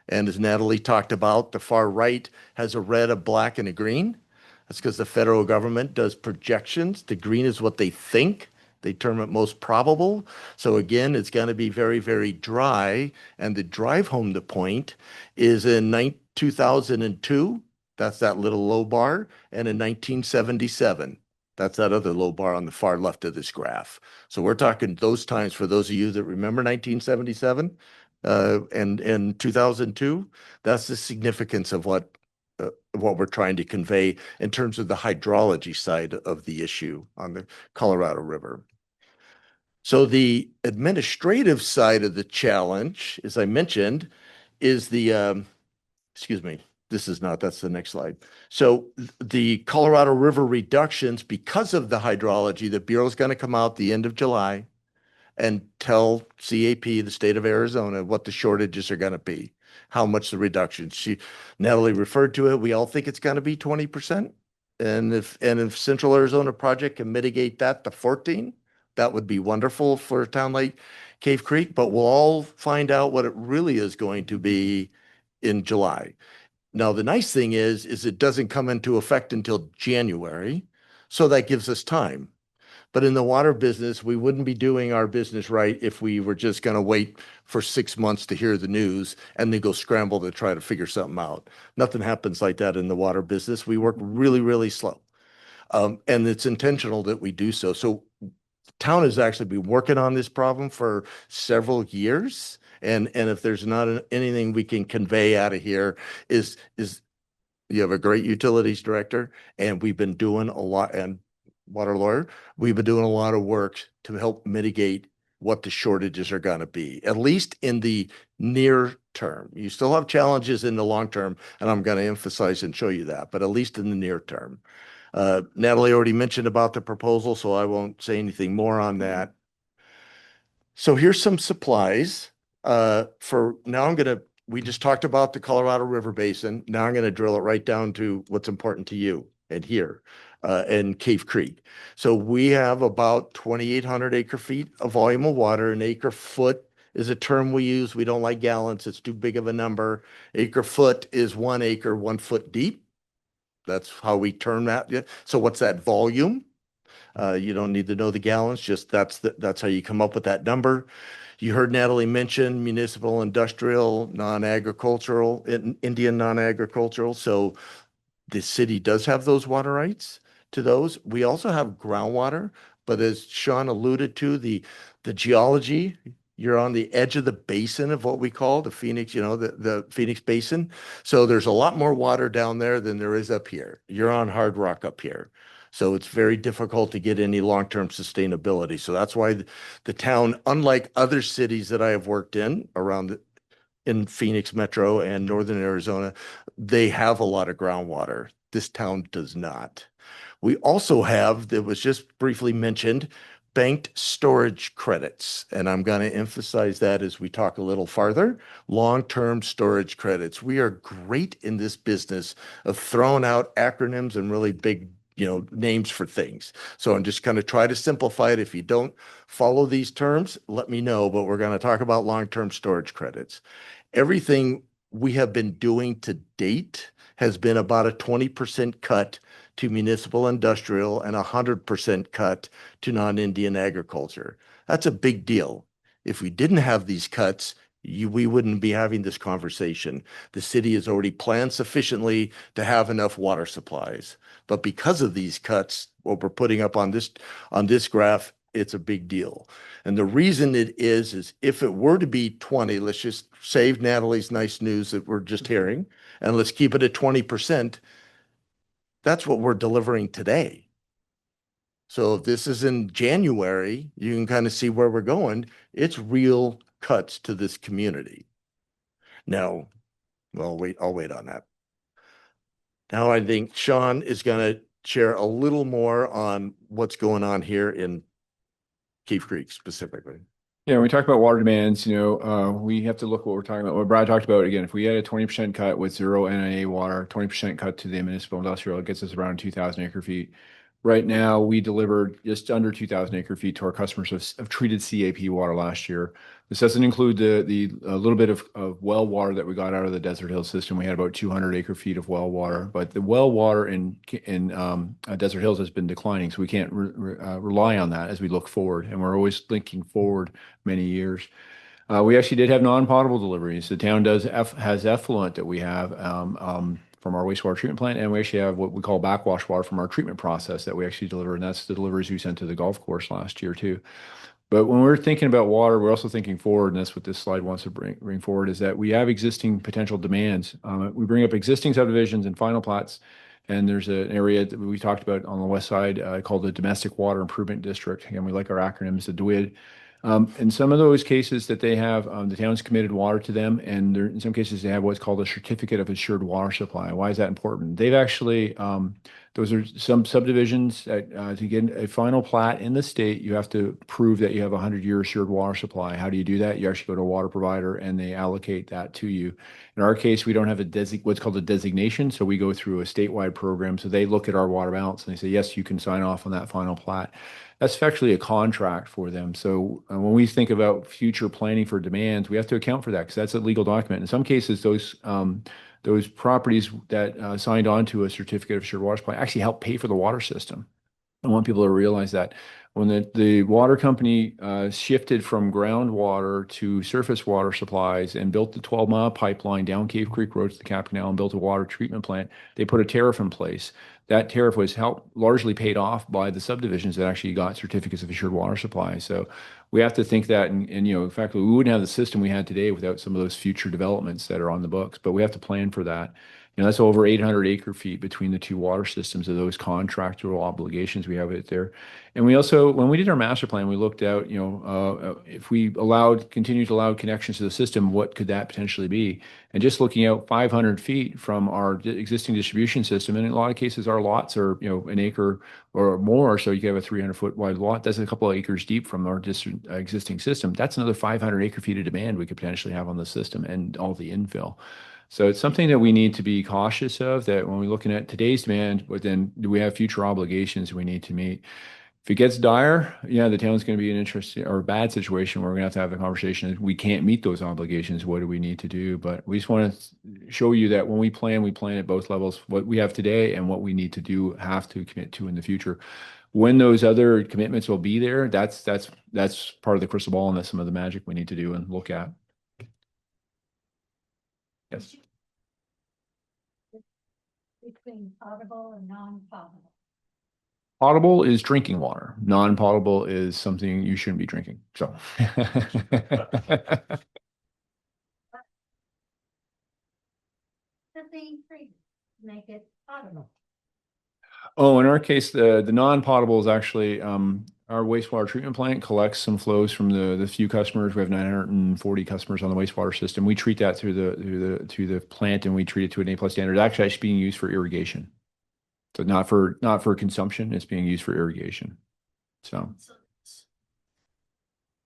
And as Natalie talked about, the far right has a red, a black, and a green. That's because the federal government does projections. The green is what they think. They term it most probable. So again, it's going to be very, very dry. And the drive home the point is in 2002, that's that little low bar, and in 1977. That's that other low bar on the far left of this graph. So we're talking those times, for those of you that remember 1977 and 2002. That's the significance of what we're trying to convey in terms of the hydrology side of the issue on the Colorado River. So the administrative side of the challenge, as I mentioned, is the, excuse me, this is not, that's the next slide. So the Colorado River reductions, because of the hydrology, the Bureau is going to come out the end of July and tell CAP, the state of Arizona, what the shortages are going to be, how much the reduction. Natalie referred to it. We all think it's going to be 20%. And if Central Arizona Project can mitigate that to 14, that would be wonderful for a town like Cave Creek. But we'll all find out what it really is going to be in July. Now, the nice thing is it doesn't come into effect until January. So that gives us time. But in the water business, we wouldn't be doing our business right if we were just going to wait for 6 months to hear the news and then go scramble to try to figure something out. Nothing happens like that in the water business. We work really, really slow. And it's intentional that we do so. So the town has actually been working on this problem for several years. And if there's not anything we can convey out of here is you have a great utilities director, and we've been doing a lot, and water lawyer, we've been doing a lot of work to help mitigate what the shortages are going to be, at least in the near term. You still have challenges in the long term, and I'm going to emphasize and show you that, but at least in the near term. Natalie already mentioned about the proposal, so I won't say anything more on that. So here's some supplies. We just talked about the Colorado River Basin. Now I'm going to drill it right down to what's important to you and here. And Cave Creek. So we have about 2,800 acre feet of volume of water. An acre foot is a term we use. We don't like gallons. It's too big of a number. Acre foot is 1 acre, 1 foot deep. That's how we term that. So what's that volume? You don't need to know the gallons. Just that's how you come up with that number. You heard Natalie mention municipal, industrial, non-agricultural, Indian non-agricultural. So the city does have those water rights to those. We also have groundwater, but as Sean alluded to, the geology, you're on the edge of the basin of what we call the Phoenix, the Phoenix Basin. So there's a lot more water down there than there is up here. You're on hard rock up here. So it's very difficult to get any long-term sustainability. So that's why the town, unlike other cities that I have worked in in Phoenix Metro and Northern Arizona, they have a lot of groundwater. This town does not. We also have, that was just briefly mentioned, banked storage credits. And I'm going to emphasize that as we talk a little farther. Long-term storage credits. We are great in this business of throwing out acronyms and really big names for things. So I'm just going to try to simplify it. If you don't follow these terms, let me know, but we're going to talk about long-term storage credits. Everything we have been doing to date has been about a 20% cut to municipal industrial and 100% cut to non-Indian agriculture. That's a big deal. If we didn't have these cuts, we wouldn't be having this conversation. The city has already planned sufficiently to have enough water supplies. But because of these cuts, what we're putting up on this graph, it's a big deal. And the reason it is if it were to be 20, let's just save Natalie's nice news that we're just hearing, and let's keep it at 20%. That's what we're delivering today. So if this is in January, you can kind of see where we're going. It's real cuts to this community. Now, well, I'll wait on that. Now I think Sean is going to share a little more on what's going on here in Cave Creek specifically. Yeah, when we talk about water demands, we have to look what we're talking about. What Brad talked about, again, if we had a 20% cut with zero NIA water, 20% cut to the municipal industrial, it gets us around 2,000 acre feet. Right now, we delivered just under 2,000 acre feet to our customers of treated CAP water last year. This doesn't include the little bit of well water that we got out of the Desert Hills system. We had about 200 acre feet of well water, but the well water in Desert Hills has been declining, so we can't rely on that as we look forward, and we're always thinking forward many years. We actually did have non-potable deliveries. The town has effluent that we have from our wastewater treatment plant, and we actually have what we call backwash water from our treatment process that we actually deliver, and that's the deliveries we sent to the golf course last year too. But when we're thinking about water, we're also thinking forward, and that's what this slide wants to bring forward, is that we have existing potential demands. We bring up existing subdivisions and final plats, and there's an area that we talked about on the west side called the Domestic Water Improvement District. Again, we like our acronyms, the DWID. In some of those cases that they have, the town's committed water to them, and in some cases they have what's called a certificate of assured water supply. Why is that important? They've actually, those are some subdivisions that to get a final plat in the state, you have to prove that you have a 100-year assured water supply. How do you do that? You actually go to a water provider and they allocate that to you. In our case, we don't have what's called a designation, so we go through a statewide program. So they look at our water balance and they say, yes, you can sign off on that final plat. That's actually a contract for them. So when we think about future planning for demands, we have to account for that because that's a legal document. In some cases, those properties that signed on to a certificate of assured water supply actually help pay for the water system. I want people to realize that when the water company shifted from groundwater to surface water supplies and built the 12-mile pipeline down Cave Creek Road to the Cap Canal and built a water treatment plant, they put a tariff in place. That tariff was largely paid off by the subdivisions that actually got certificates of assured water supply. So we have to think that, and in fact, we wouldn't have the system we had today without some of those future developments that are on the books, but we have to plan for that. That's over 800 acre feet between the two water systems of those contractual obligations we have out there. And we also, when we did our master plan, we looked out, if we continued to allow connections to the system, what could that potentially be? And just looking out 500 feet from our existing distribution system, and in a lot of cases, our lots are, an acre or more, so you can have a 300-foot wide lot. That's a couple of acres deep from our existing system. That's another 500 acre feet of demand we could potentially have on the system and all the infill. So it's something that we need to be cautious of, that when we're looking at today's demand, but then do we have future obligations we need to meet? If it gets dire, the town's going to be an interesting or bad situation where we're going to have the conversation. We can't meet those obligations. What do we need to do? But we just want to show you that when we plan at both levels, what we have today and what we need to have to commit to in the future. When those other commitments will be there, that's part of the crystal ball, and that's some of the magic we need to do and look at. Yes. Between potable and non-potable. Potable is drinking water. Non-potable is something you shouldn't be drinking. So. Make it potable. Oh, in our case, the non-potable is actually our wastewater treatment plant collects some flows from the few customers. We have 940 customers on the wastewater system. We treat that through the plant, and we treat it to an A+ standard. It's actually being used for irrigation, so not for consumption. It's being used for irrigation. So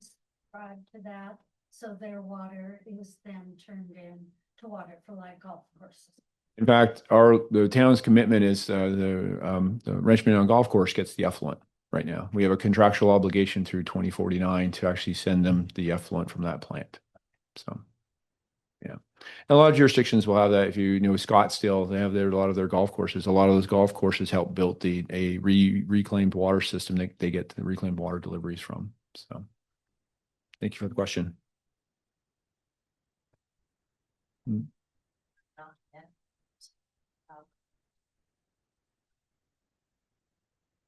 Subscribe to that, so their water is then turned in to water for like golf courses. in fact, the town's commitment is the Wrenchman Golf Course gets the effluent right now. We have a contractual obligation through 2049 to actually send them the effluent from that plant. So, yeah. And a lot of jurisdictions will have that. If you know Scottsdale, they have a lot of their golf courses. A lot of those golf courses help build a reclaimed water system that they get the reclaimed water deliveries from. So, thank you for the question.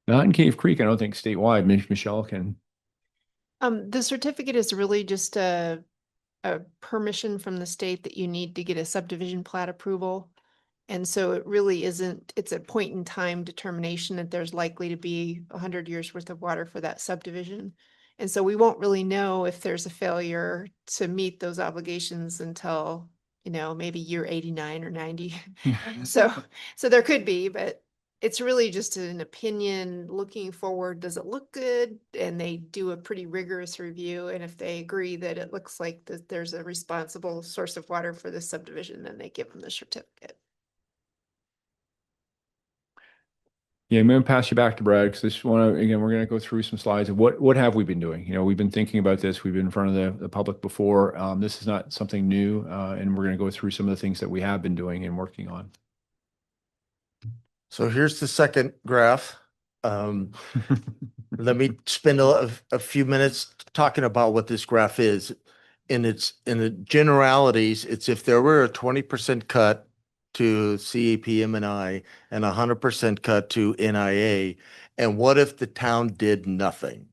Not in Cave Creek, I don't think statewide. Michele can. The certificate is really just a permission from the state that you need to get a subdivision plat approval. And so it really isn't, it's a point in time determination that there's likely to be 100 years worth of water for that subdivision. And so we won't really know if there's a failure to meet those obligations until, you know, maybe year 89 or 90. So there could be, but it's really just an opinion looking forward. Does it look good? And they do a pretty rigorous review. And if they agree that it looks like that there's a responsible source of water for this subdivision, then they give them the certificate. Yeah, I'm going to pass you back to Brad because I just want to, again, we're going to go through some slides of what have we been doing? You know, we've been thinking about this. We've been in front of the public before. This is not something new, and we're going to go through some of the things that we have been doing and working on. So here's the second graph. Let me spend a few minutes talking about what this graph is. In the generalities, it's if there were a 20% cut to CAP M&I and a 100% cut to NIA, and what if the town did nothing?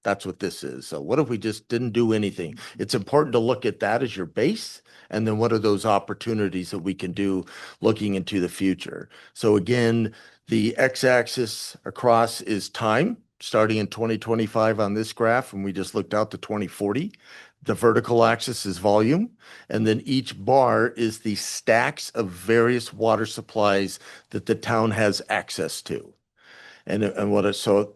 That's what this is. So what if we just didn't do anything? It's important to look at that as your base, and then what are those opportunities that we can do looking into the future? So again, the x-axis across is time, starting in 2025 on this graph, and we just looked out to 2040. The vertical axis is volume, and then each bar is the stacks of various water supplies that the town has access to. So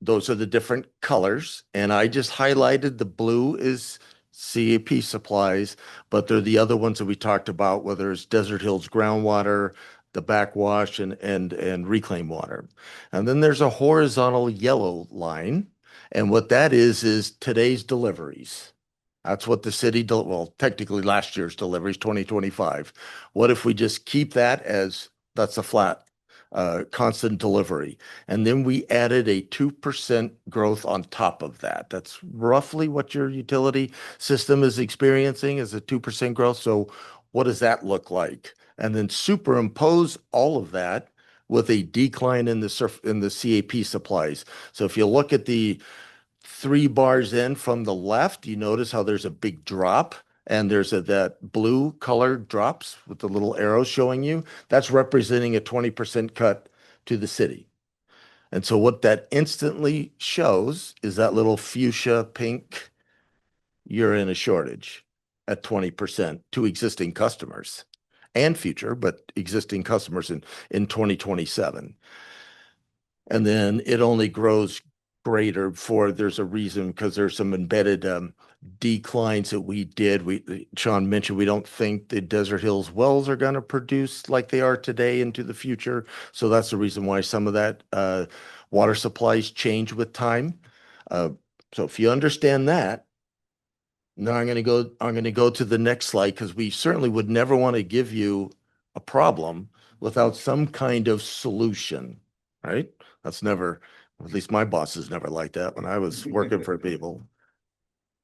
those are the different colors, and I just highlighted the blue is CAP supplies, but they're the other ones that we talked about, whether it's Desert Hills groundwater, the backwash, and reclaim water. And then there's a horizontal yellow line, and what that is today's deliveries. That's what the city, well, technically last year's deliveries, 2025. What if we just keep that as, that's a flat, constant delivery. And then we added a 2% growth on top of that. That's roughly what your utility system is experiencing, is a 2% growth. So what does that look like? And then superimpose all of that with a decline in the CAP supplies. So if you look at the 3 bars in from the left, you notice how there's a big drop, and there's that blue color drops with the little arrows showing you. That's representing a 20% cut to the city. And so what that instantly shows is that little fuchsia pink, you're in a shortage at 20% to existing customers and future, but existing customers in 2027. And then it only grows greater there's a reason, because there's some embedded declines that we did. Sean mentioned we don't think the Desert Hills wells are going to produce like they are today into the future. So that's the reason why some of that water supplies change with time. So if you understand that, now I'm going to go to the next slide, because we certainly would never want to give you a problem without some kind of solution, right? That's never, at least my bosses never liked that when I was working for people.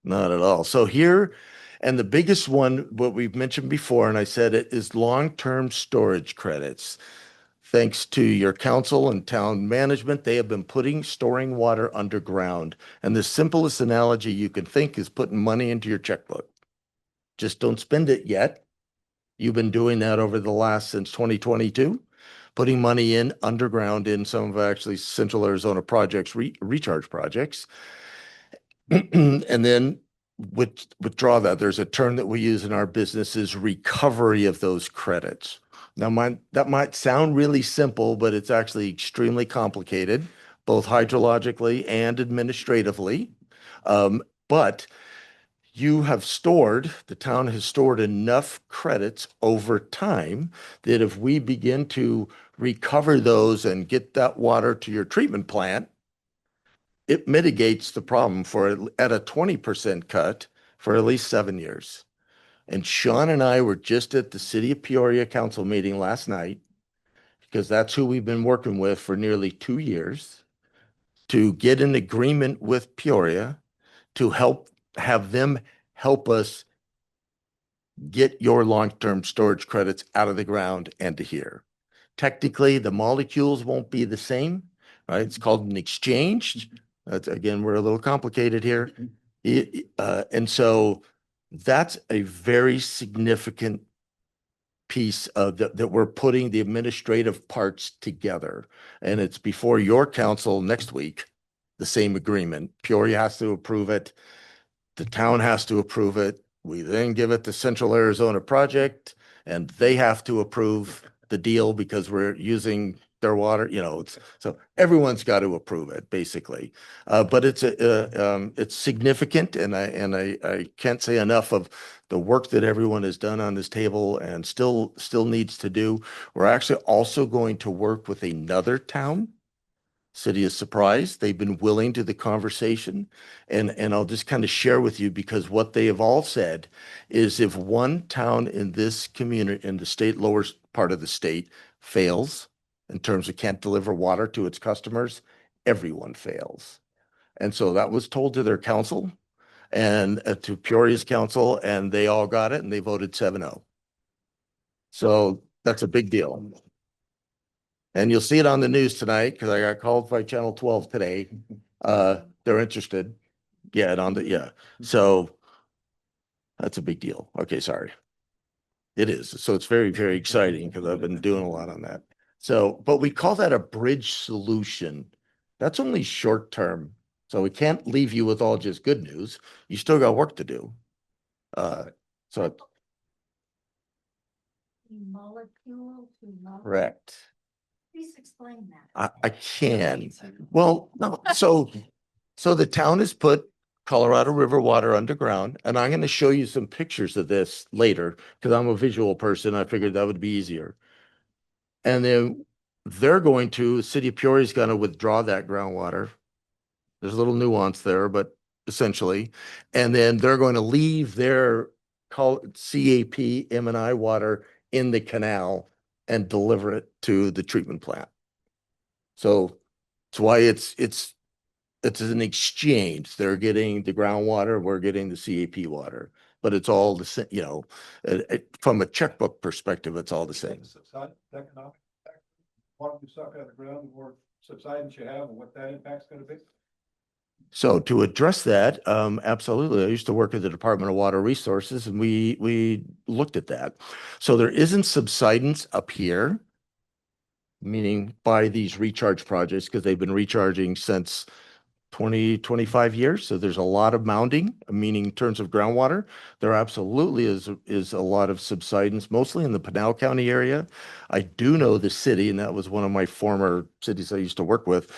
Not at all. So here, and the biggest one, what we've mentioned before, and I said it, is long-term storage credits. Thanks to your council and town management, they have been storing water underground. And the simplest analogy you can think is putting money into your checkbook. Just don't spend it yet. You've been doing that since 2022. Putting money in underground in some of actually Central Arizona projects, recharge projects. And then withdraw that. There's a term that we use in our business is recovery of those credits. Now, that might sound really simple, but it's actually extremely complicated, both hydrologically and administratively. But the town has stored enough credits over time that if we begin to recover those and get that water to your treatment plant, it mitigates the problem at a 20% cut for at least 7 years. And Sean and I were just at the City of Peoria Council meeting last night, because that's who we've been working with for nearly 2 years, to get an agreement with Peoria to have them help us get your long-term storage credits out of the ground and to here. Technically, the molecules won't be the same, right? It's called an exchange. Again, we're a little complicated here. And so that's a very significant piece of that we're putting the administrative parts together. And it's before your council next week, the same agreement. Peoria has to approve it. The town has to approve it. We then give it to Central Arizona Project and they have to approve the deal because we're using their water, so everyone's got to approve it basically. But it's significant and I can't say enough of the work that everyone has done on this table and still needs to do. We're actually also going to work with another town. City is surprised. They've been willing to the conversation. And I'll just kind of share with you because what they have all said is if one town in this community, in the state, lower part of the state, fails in terms of can't deliver water to its customers, everyone fails. And so that was told to their council and to Peoria's council, and they all got it and they voted 7-0. So that's a big deal. And you'll see it on the news tonight because I got called by Channel 12 today. They're interested. Yeah. So that's a big deal. Okay, sorry. It is. So it's very, very exciting because I've been doing a lot on that. So, but we call that a bridge solution. That's only short term. So we can't leave you with all just good news. You still got work to do. So Molecule to molecule. correct. Please explain that. I can. Well, no, so the town has put Colorado River water underground, and I'm going to show you some pictures of this later because I'm a visual person. I figured that would be easier. And then City of Peoria is going to withdraw that groundwater. There's a little nuance there, but essentially, and then they're going to leave their CAP M&I water in the canal and deliver it to the treatment plant. So that's why it's an exchange. They're getting the groundwater, we're getting the CAP water, but it's all the same, from a checkbook perspective, it's all the same. Economic impact, water you suck out of the ground, the more subsidence you have and what that impact's going to be. So to address that, absolutely. I used to work at the Department of Water Resources and we looked at that. So there isn't subsidence up here, meaning by these recharge projects, because they've been recharging since 25 years. So there's a lot of mounding, meaning in terms of groundwater. There absolutely is a lot of subsidence, mostly in the Pinal County area. I do know the city, and that was one of my former cities I used to work with,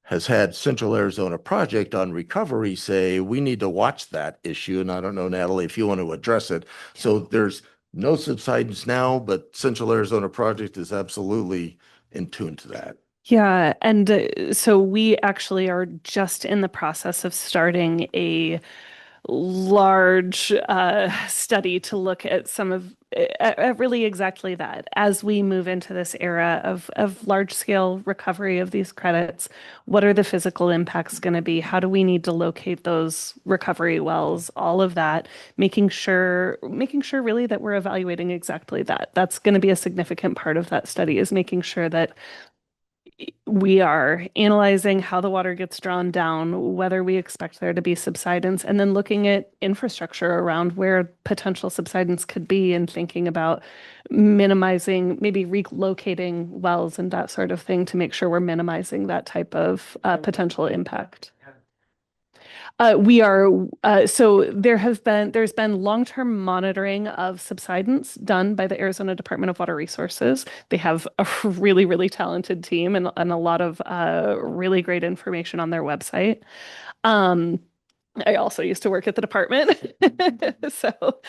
has had Central Arizona Project on recovery say, we need to watch that issue. And I don't know, Natalie, if you want to address it. So there's no subsidence now, but Central Arizona Project is absolutely in tune to that. Yeah, and so we actually are just in the process of starting a large study to look at some of at really exactly that. As we move into this era of large scale recovery of these credits, what are the physical impacts going to be? How do we need to locate those recovery wells? All of that, making sure really that we're evaluating exactly that. That's going to be a significant part of that study, is making sure that we are analyzing how the water gets drawn down, whether we expect there to be subsidence, and then looking at infrastructure around where potential subsidence could be and thinking about minimizing, maybe relocating wells and that sort of thing to make sure we're minimizing that type of potential impact. So there's been long-term monitoring of subsidence done by the Arizona Department of Water Resources. They have a really, really talented team and a lot of really great information on their website. I also used to work at the department. So,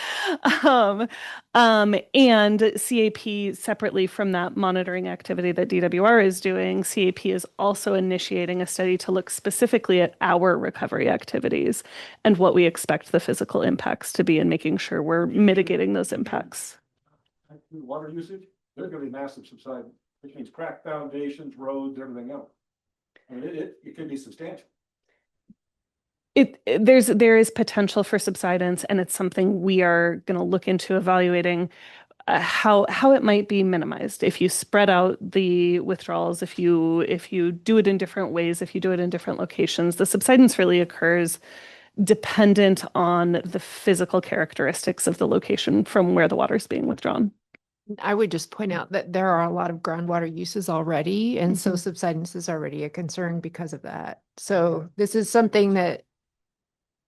and CAP, separately from that monitoring activity that DWR is doing, CAP is also initiating a study to look specifically at our recovery activities and what we expect the physical impacts to be and making sure we're mitigating those impacts. Water usage, there's going to be massive subsidence, which means cracked foundations, roads, everything else. I mean, it could be substantial. There is potential for subsidence, and it's something we are going to look into evaluating how it might be minimized if you spread out the withdrawals, if you do it in different ways, if you do it in different locations. The subsidence really occurs dependent on the physical characteristics of the location from where the water is being withdrawn. I would just point out that there are a lot of groundwater uses already, and so Mhm. subsidence is already a concern because of that. So this is something that,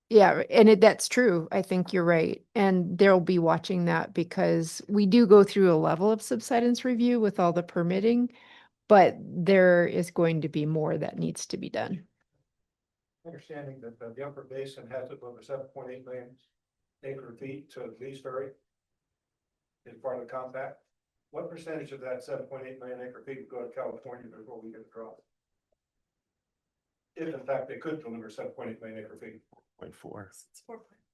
yeah, and that's true. I think you're right. And they'll be watching that because we do go through a level of subsidence review with all the permitting, but there is going to be more that needs to be done. Understanding that the upper basin has over 7.8 million acre feet to lease area is part of the compact. What percentage of that 7.8 million acre feet would go to California before we get across? If in fact they could deliver 7.8 million acre feet. 0.4.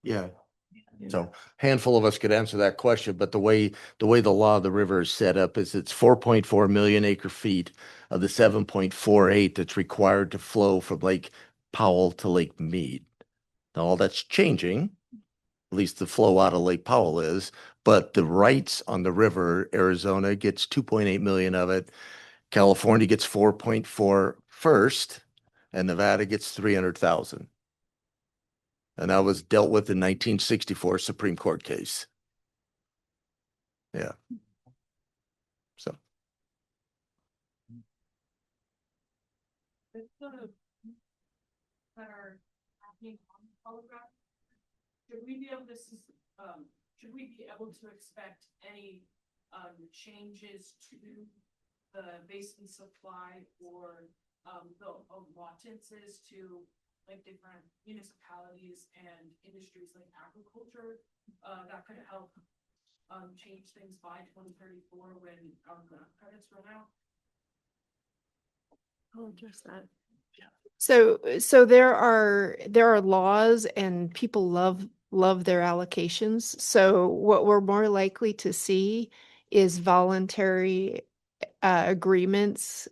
Yeah. So handful of us could answer that question, but the way the law of the river is set up is it's 4.4 million acre feet of the 7.48 that's required to flow from Lake Powell to Lake Mead. Now all that's changing, at least the flow out of Lake Powell is, but the rights on the river, Arizona gets 2.8 million of it, California gets 4.4 first, and Nevada gets 300,000. And that was dealt with in 1964 Supreme Court case. Yeah. So. That are happening on Colorado, should we be able to, should we be able to expect any changes to the basin supply or the allowances to like different municipalities and industries like agriculture that could help change things by 2034 when the credits run out? I'll address that. So there are laws and people love their allocations. So what we're more likely to see is voluntary agreements.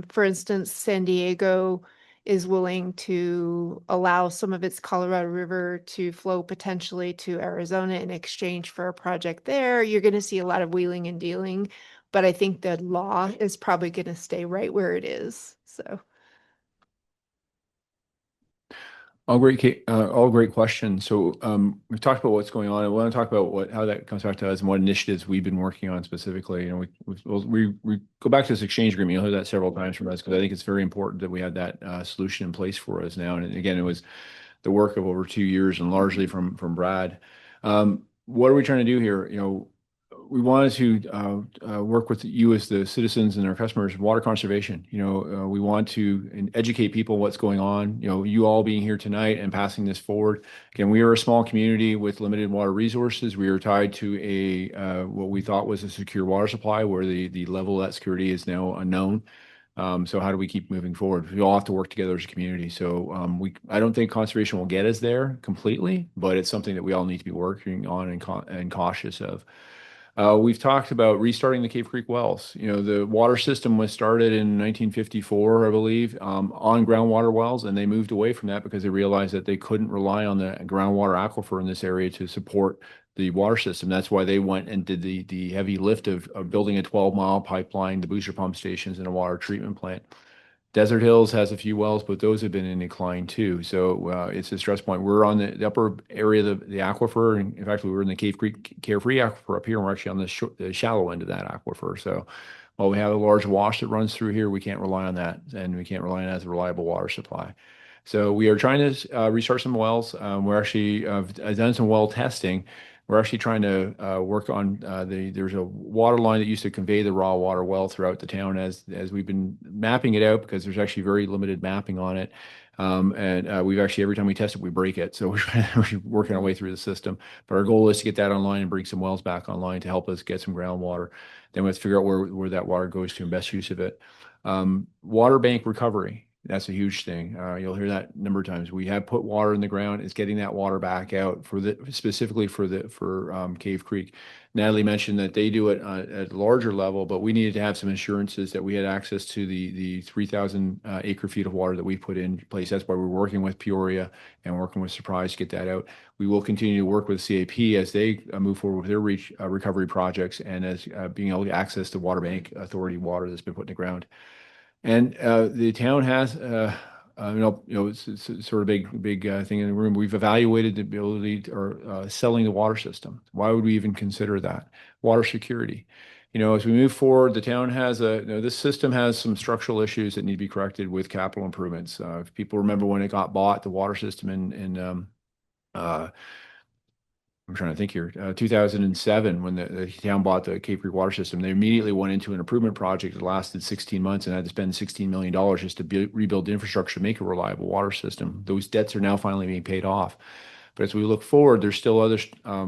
For instance, San Diego is willing to allow some of its Colorado River to flow potentially to Arizona in exchange for a project there. You're going to see a lot of wheeling and dealing, but I think the law is probably going to stay right where it is. So. All great questions. So we've talked about what's going on. I want to talk about how that comes back to us and what initiatives we've been working on specifically. You know, we go back to this exchange agreement. You'll hear that several times from us because I think it's very important that we had that solution in place for us now. And again, it was the work of over 2 years and largely from Brad. What are we trying to do here? You know, we wanted to work with you as the citizens and our customers, water conservation. You know, we want to educate people what's going on. You know, you all being here tonight and passing this forward. Again, we are a small community with limited water resources. We are tied to a what we thought was a secure water supply, where the level of that security is now unknown. So how do we keep moving forward? We all have to work together as a community. So I don't think conservation will get us there completely, but it's something that we all need to be working on and cautious of. We've talked about restarting the Cave Creek wells. You know, the water system was started in 1954, I believe, on groundwater wells, and they moved away from that because they realized that they couldn't rely on the groundwater aquifer in this area to support the water system. That's why they went and did the heavy lift of building a 12-mile pipeline, the booster pump stations, and a water treatment plant. Desert Hills has a few wells, but those have been in decline too. So it's a stress point. We're on the upper area of the aquifer. And in fact, we were in the Cave Creek Carefree aquifer up here, and we're actually on the shallow end of that aquifer. So while we have a large wash that runs through here, we can't rely on that, and we can't rely on that as a reliable water supply. So we are trying to restart some wells. We're actually done some well testing. We're actually trying to work on there's a water line that used to convey the raw water well throughout the town as we've been mapping it out because there's actually very limited mapping on it. And we've actually, every time we test it, we break it. So we're working our way through the system. But our goal is to get that online and bring some wells back online to help us get some groundwater. Then we have to figure out where that water goes to and best use of it. Water bank recovery. That's a huge thing. You'll hear that a number of times. We have put water in the ground. It's getting that water back out specifically for Cave Creek. Natalie mentioned that they do it at a larger level, but we needed to have some assurances that we had access to the 3,000 acre feet of water that we put in place. That's why we're working with Peoria and working with Surprise to get that out. We will continue to work with CAP as they move forward with their recovery projects and as being able to access the water bank authority water that's been put in the ground. And the town has, it's sort of big thing in the room. We've evaluated the ability or selling the water system. Why would we even consider that? Water security. as we move forward, the town has this system has some structural issues that need to be corrected with capital improvements. If people remember when it got bought, the water system I'm trying to think here, 2007, when the town bought the Cape Creek water system, they immediately went into an improvement project that lasted 16 months and had to spend $16 million just to rebuild the infrastructure to make a reliable water system. Those debts are now finally being paid off. But as we look forward, there's still other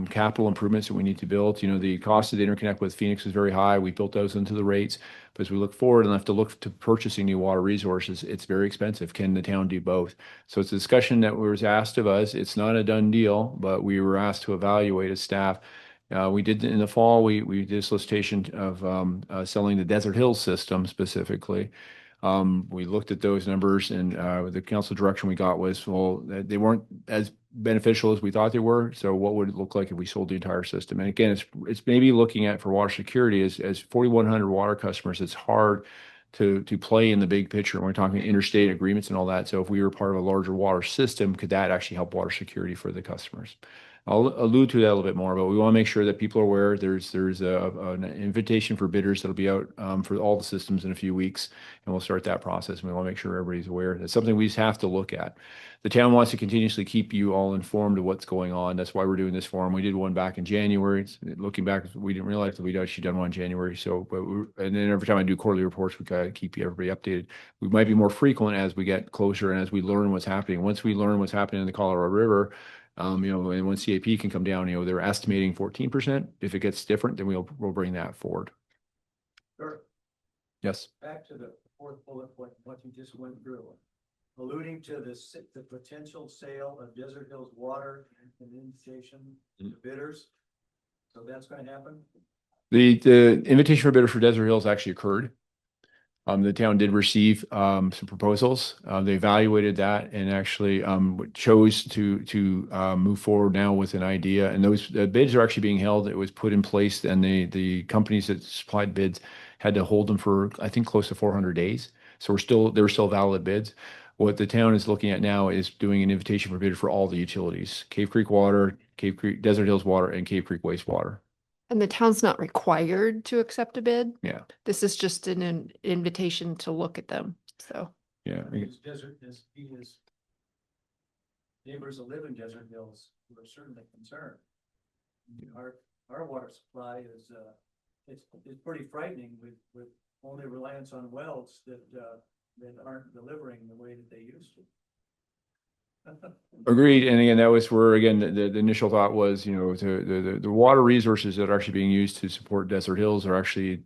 capital improvements that we need to build. The cost of the interconnect with Phoenix is very high. We built those into the rates. But as we look forward and have to look to purchasing new water resources, it's very expensive. Can the town do both? So it's a discussion that was asked of us. It's not a done deal, but we were asked to evaluate as staff. We did in the fall, we did a solicitation of selling the Desert Hills system specifically. We looked at those numbers, and the council direction we got was, well, they weren't as beneficial as we thought they were. So what would it look like if we sold the entire system? And again, it's maybe looking at for water security as 4,100 water customers. It's hard to play in the big picture. We're talking interstate agreements and all that. So if we were part of a larger water system, could that actually help water security for the customers? I'll allude to that a little bit more, but we want to make sure that people are aware there's an invitation for bidders that'll be out for all the systems in a few weeks, and we'll start that process. And we want to make sure everybody's aware. That's something we just have to look at. The town wants to continuously keep you all informed of what's going on. That's why we're doing this forum. We did one back in January. Looking back, we didn't realize that we'd actually done one in January. So, and then every time I do quarterly reports, we gotta keep everybody updated. We might be more frequent as we get closer and as we learn what's happening. Once we learn what's happening in the Colorado River, and when CAP can come down, they're estimating 14%. If it gets different, then we'll bring that forward. Sure. Yes. Back to the fourth bullet point, what you just went through, alluding to the potential sale of Desert Hills water and invitation to bidders. So that's going to happen. The invitation for bidders for Desert Hills actually occurred. The town did receive some proposals. They evaluated that and actually chose to move forward now with an idea. And those bids are actually being held. It was put in place, and the companies that supplied bids had to hold them for, I think, close to 400 days. So they're still valid bids. What the town is looking at now is doing an invitation for bid for all the utilities: Cave Creek Water, Cave Creek, Desert Hills Water, and Cave Creek Wastewater. And the town's not required to accept a bid. Yeah. This is just an invitation to look at them. So. Yeah. His neighbors that live in Desert Hills who are certainly concerned. Our water supply is it's pretty frightening with only reliance on wells that aren't delivering the way that they used to. Agreed. And again, that was where, again, the initial thought was, the water resources that are actually being used to support Desert Hills are actually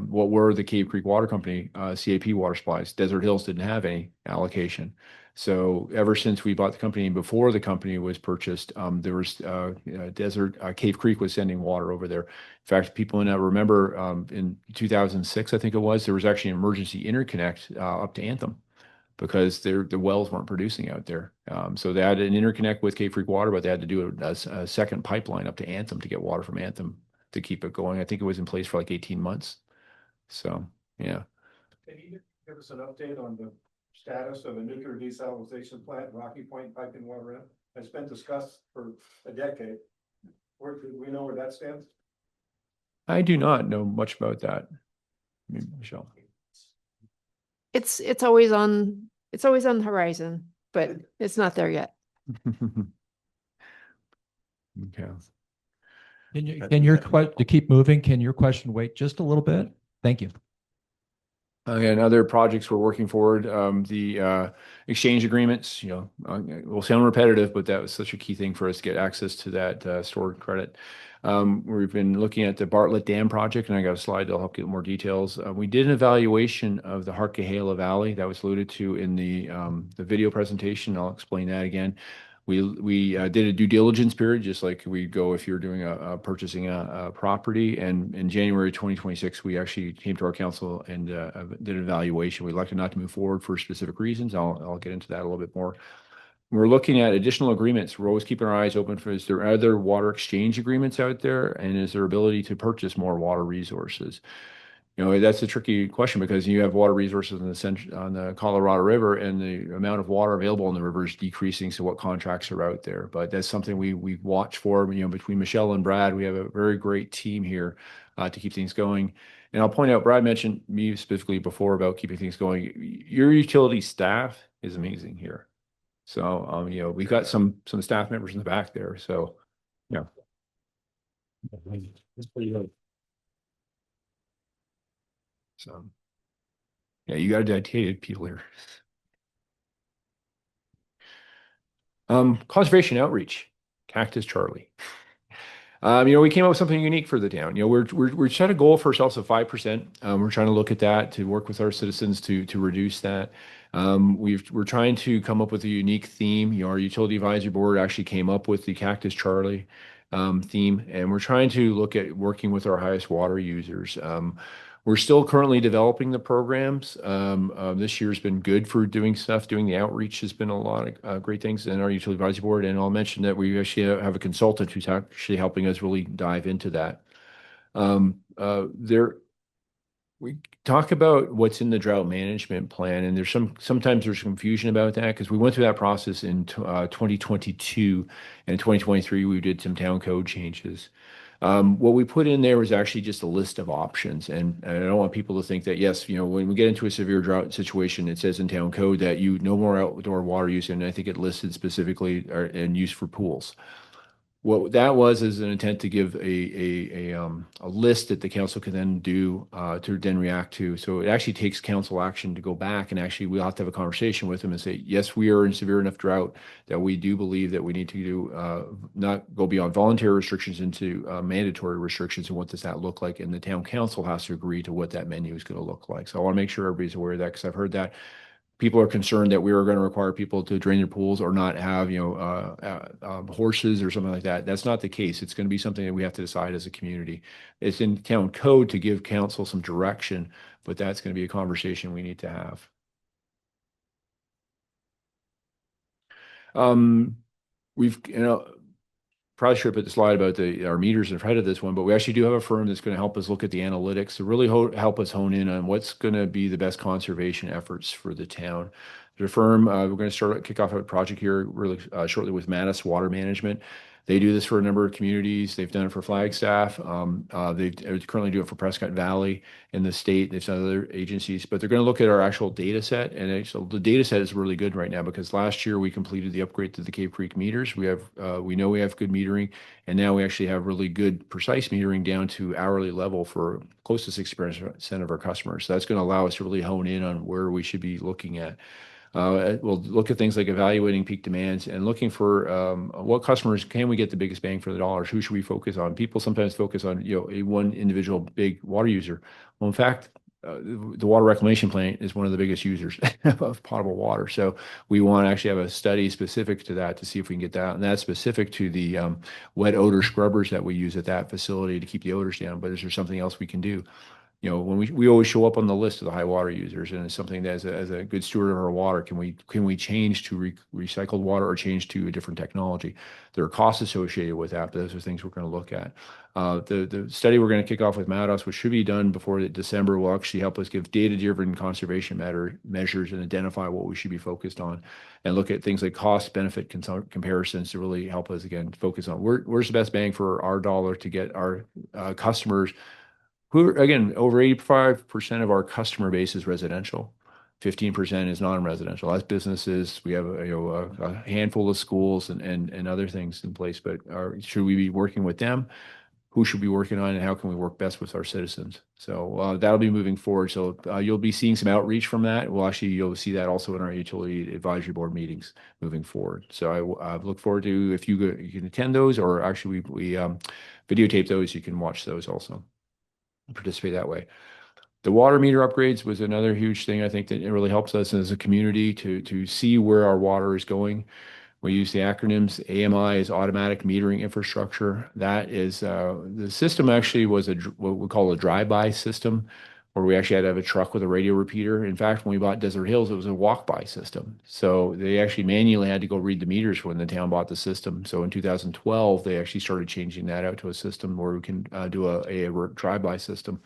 what were the Cave Creek Water Company, CAP water supplies. Desert Hills didn't have any allocation. So ever since we bought the company and before the company was purchased, there was Cave Creek was sending water over there. In fact, people in remember in 2006, I think it was, there was actually an emergency interconnect up to Anthem, because the wells weren't producing out there. So they had an interconnect with Cave Creek Water, but they had to do a second pipeline up to Anthem to get water from Anthem to keep it going. I think it was in place for like 18 months. So, yeah. Can you give us an update on the status of a nuclear desalination plant, Rocky Point piping water in? It's been discussed for a decade. Do we know where that stands? I do not know much about that. Maybe Michele. It's always on the horizon, but it's not there yet. Okay. To keep moving, can your question wait just a little bit? Thank you. And other projects we're working forward, the exchange agreements, will sound repetitive, but that was such a key thing for us to get access to that stored credit. We've been looking at the Bartlett Dam project, and I got a slide that'll help get more details. We did an evaluation of the Hartkehala Valley that was alluded to in the video presentation. I'll explain that again. We did a due diligence period, just like we go if you're doing purchasing a property. And in January 2026, we actually came to our council and did an evaluation. We elected not to move forward for specific reasons. I'll get into that a little bit more. We're looking at additional agreements. We're always keeping our eyes open for, is there other water exchange agreements out there? And is there ability to purchase more water resources? that's a tricky question because you have water resources on the Colorado River, and the amount of water available in the river is decreasing. So what contracts are out there? But that's something we watch for. Between Michele and Brad, we have a very great team here to keep things going. And I'll point out, Brad mentioned me specifically before about keeping things going. Your utility staff is amazing here. So we've got some staff members in the back there. So yeah, it's pretty good. So, yeah, you got dedicated people here. Conservation outreach, Cactus Charlie. We came up with something unique for the town. We're trying to goal for ourselves of 5%. We're trying to look at that to work with our citizens to reduce that. We're trying to come up with a unique theme. Our utility advisory board actually came up with the Cactus Charlie theme, and we're trying to look at working with our highest water users. We're still currently developing the programs. This year's been good for doing stuff. Doing the outreach has been a lot of great things in our utility advisory board. And I'll mention that we actually have a consultant who's actually helping us really dive into that. We talk about what's in the drought management plan, and sometimes there's confusion about that because we went through that process in 2022, and in 2023 we did some town code changes. What we put in there was actually just a list of options, and I don't want people to think that yes, when we get into a severe drought situation, it says in town code that no more outdoor water use, and I think it listed specifically and use for pools. What that was is an intent to give a list that the council can then do to then react to. So it actually takes council action to go back, and actually we'll have to have a conversation with them and say, yes, we are in severe enough drought that we do believe that we need to do not go beyond voluntary restrictions into mandatory restrictions, and what does that look like? And the town council has to agree to what that menu is going to look like. So I want to make sure everybody's aware of that, because I've heard that people are concerned that we are going to require people to drain their pools or not have, horses or something like that. That's not the case. It's going to be something that we have to decide as a community. It's in town code to give council some direction, but that's going to be a conversation we need to have. We've, probably should put the slide about our meters in front of this one, but we actually do have a firm that's going to help us look at the analytics to really help us hone in on what's going to be the best conservation efforts for the town. The firm, we're going to kick off a project here really shortly with Mattis Water Management. They do this for a number of communities. They've done it for Flagstaff. They currently do it for Prescott Valley in the state. They've done other agencies, but they're going to look at our actual data set. And actually, the data set is really good right now because last year we completed the upgrade to the Cave Creek meters. We know we have good metering, and now we actually have really good precise metering down to hourly level for close to 60% of our customers. So that's going to allow us to really hone in on where we should be looking at. We'll look at things like evaluating peak demands and looking for what customers can we get the biggest bang for the dollars. Who should we focus on? People sometimes focus on one individual big water user. Well, in fact, the water reclamation plant is one of the biggest users of potable water. So we want to actually have a study specific to that to see if we can get that. And that's specific to the wet odor scrubbers that we use at that facility to keep the odors down. But is there something else we can do? When we always show up on the list of the high water users, and it's something that as a good steward of our water, can we change to recycled water or change to a different technology? There are costs associated with that, but those are things we're going to look at. The study we're going to kick off with Mattos, which should be done before December, will actually help us give data-driven conservation measures and identify what we should be focused on, and look at things like cost-benefit comparisons to really help us again focus on where's the best bang for our dollar to get our customers. Who, again, over 85% of our customer base is residential. 15% is non-residential. That's businesses. We have a handful of schools and other things in place. But should we be working with them? Who should we be working on, and how can we work best with our citizens? So that'll be moving forward. So you'll be seeing some outreach from that. You'll see that also in our utility advisory board meetings moving forward. So I look forward to if you can attend those, or actually we videotape those. You can watch those also. Participate that way. The water meter upgrades was another huge thing. I think that it really helps us as a community to see where our water is going. We use the acronyms. AMI is automatic metering infrastructure. That is the system actually was what we call a drive-by system, where we actually had to have a truck with a radio repeater. In fact, when we bought Desert Hills, it was a walk-by system. So they actually manually had to go read the meters when the town bought the system. So in 2012, they actually started changing that out to a system where we can do a drive-by system.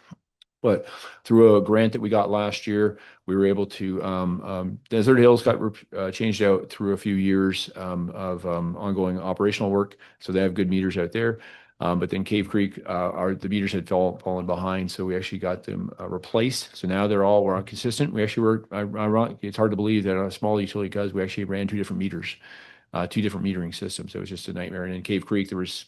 But through a grant that we got last year, we were able to, Desert Hills got changed out through a few years of ongoing operational work. So they have good meters out there. But then Cave Creek, the meters had fallen behind, so we actually got them replaced. So now we're consistent. We actually were, it's hard to believe that on a small utility, because we actually ran two different meters, two different metering systems. So it was just a nightmare. And in Cave Creek, there was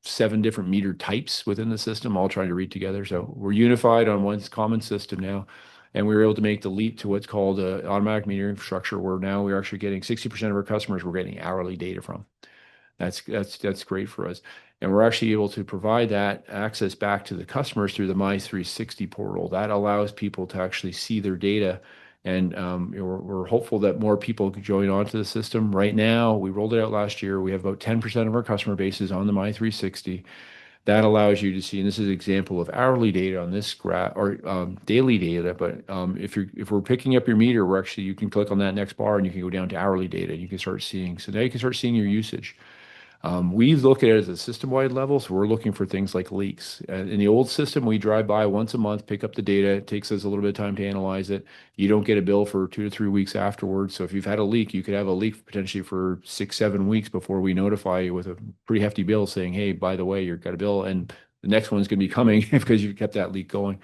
7 different meter types within the system, all trying to read together. So we're unified on one common system now. And we were able to make the leap to what's called automatic metering infrastructure, where now we're actually getting 60% of our customers we're getting hourly data from. That's great for us. And we're actually able to provide that access back to the customers through the My360 portal. That allows people to actually see their data. And we're hopeful that more people can join onto the system. Right now, we rolled it out last year. We have about 10% of our customer bases on the My360. That allows you to see, and this is an example of hourly data on this graph, or daily data. But if we're picking up your meter, you can click on that next bar and you can go down to hourly data. And you can start seeing. So now you can start seeing your usage. We look at it as a system-wide level, so we're looking for things like leaks. In the old system, we drive by once a month, pick up the data. It takes us a little bit of time to analyze it. You don't get a bill for 2 to 3 weeks afterwards. So if you've had a leak, you could have a leak potentially for 6, 7 weeks before we notify you with a pretty hefty bill saying, hey, by the way, you've got a bill, and the next one's going to be coming because you kept that leak going.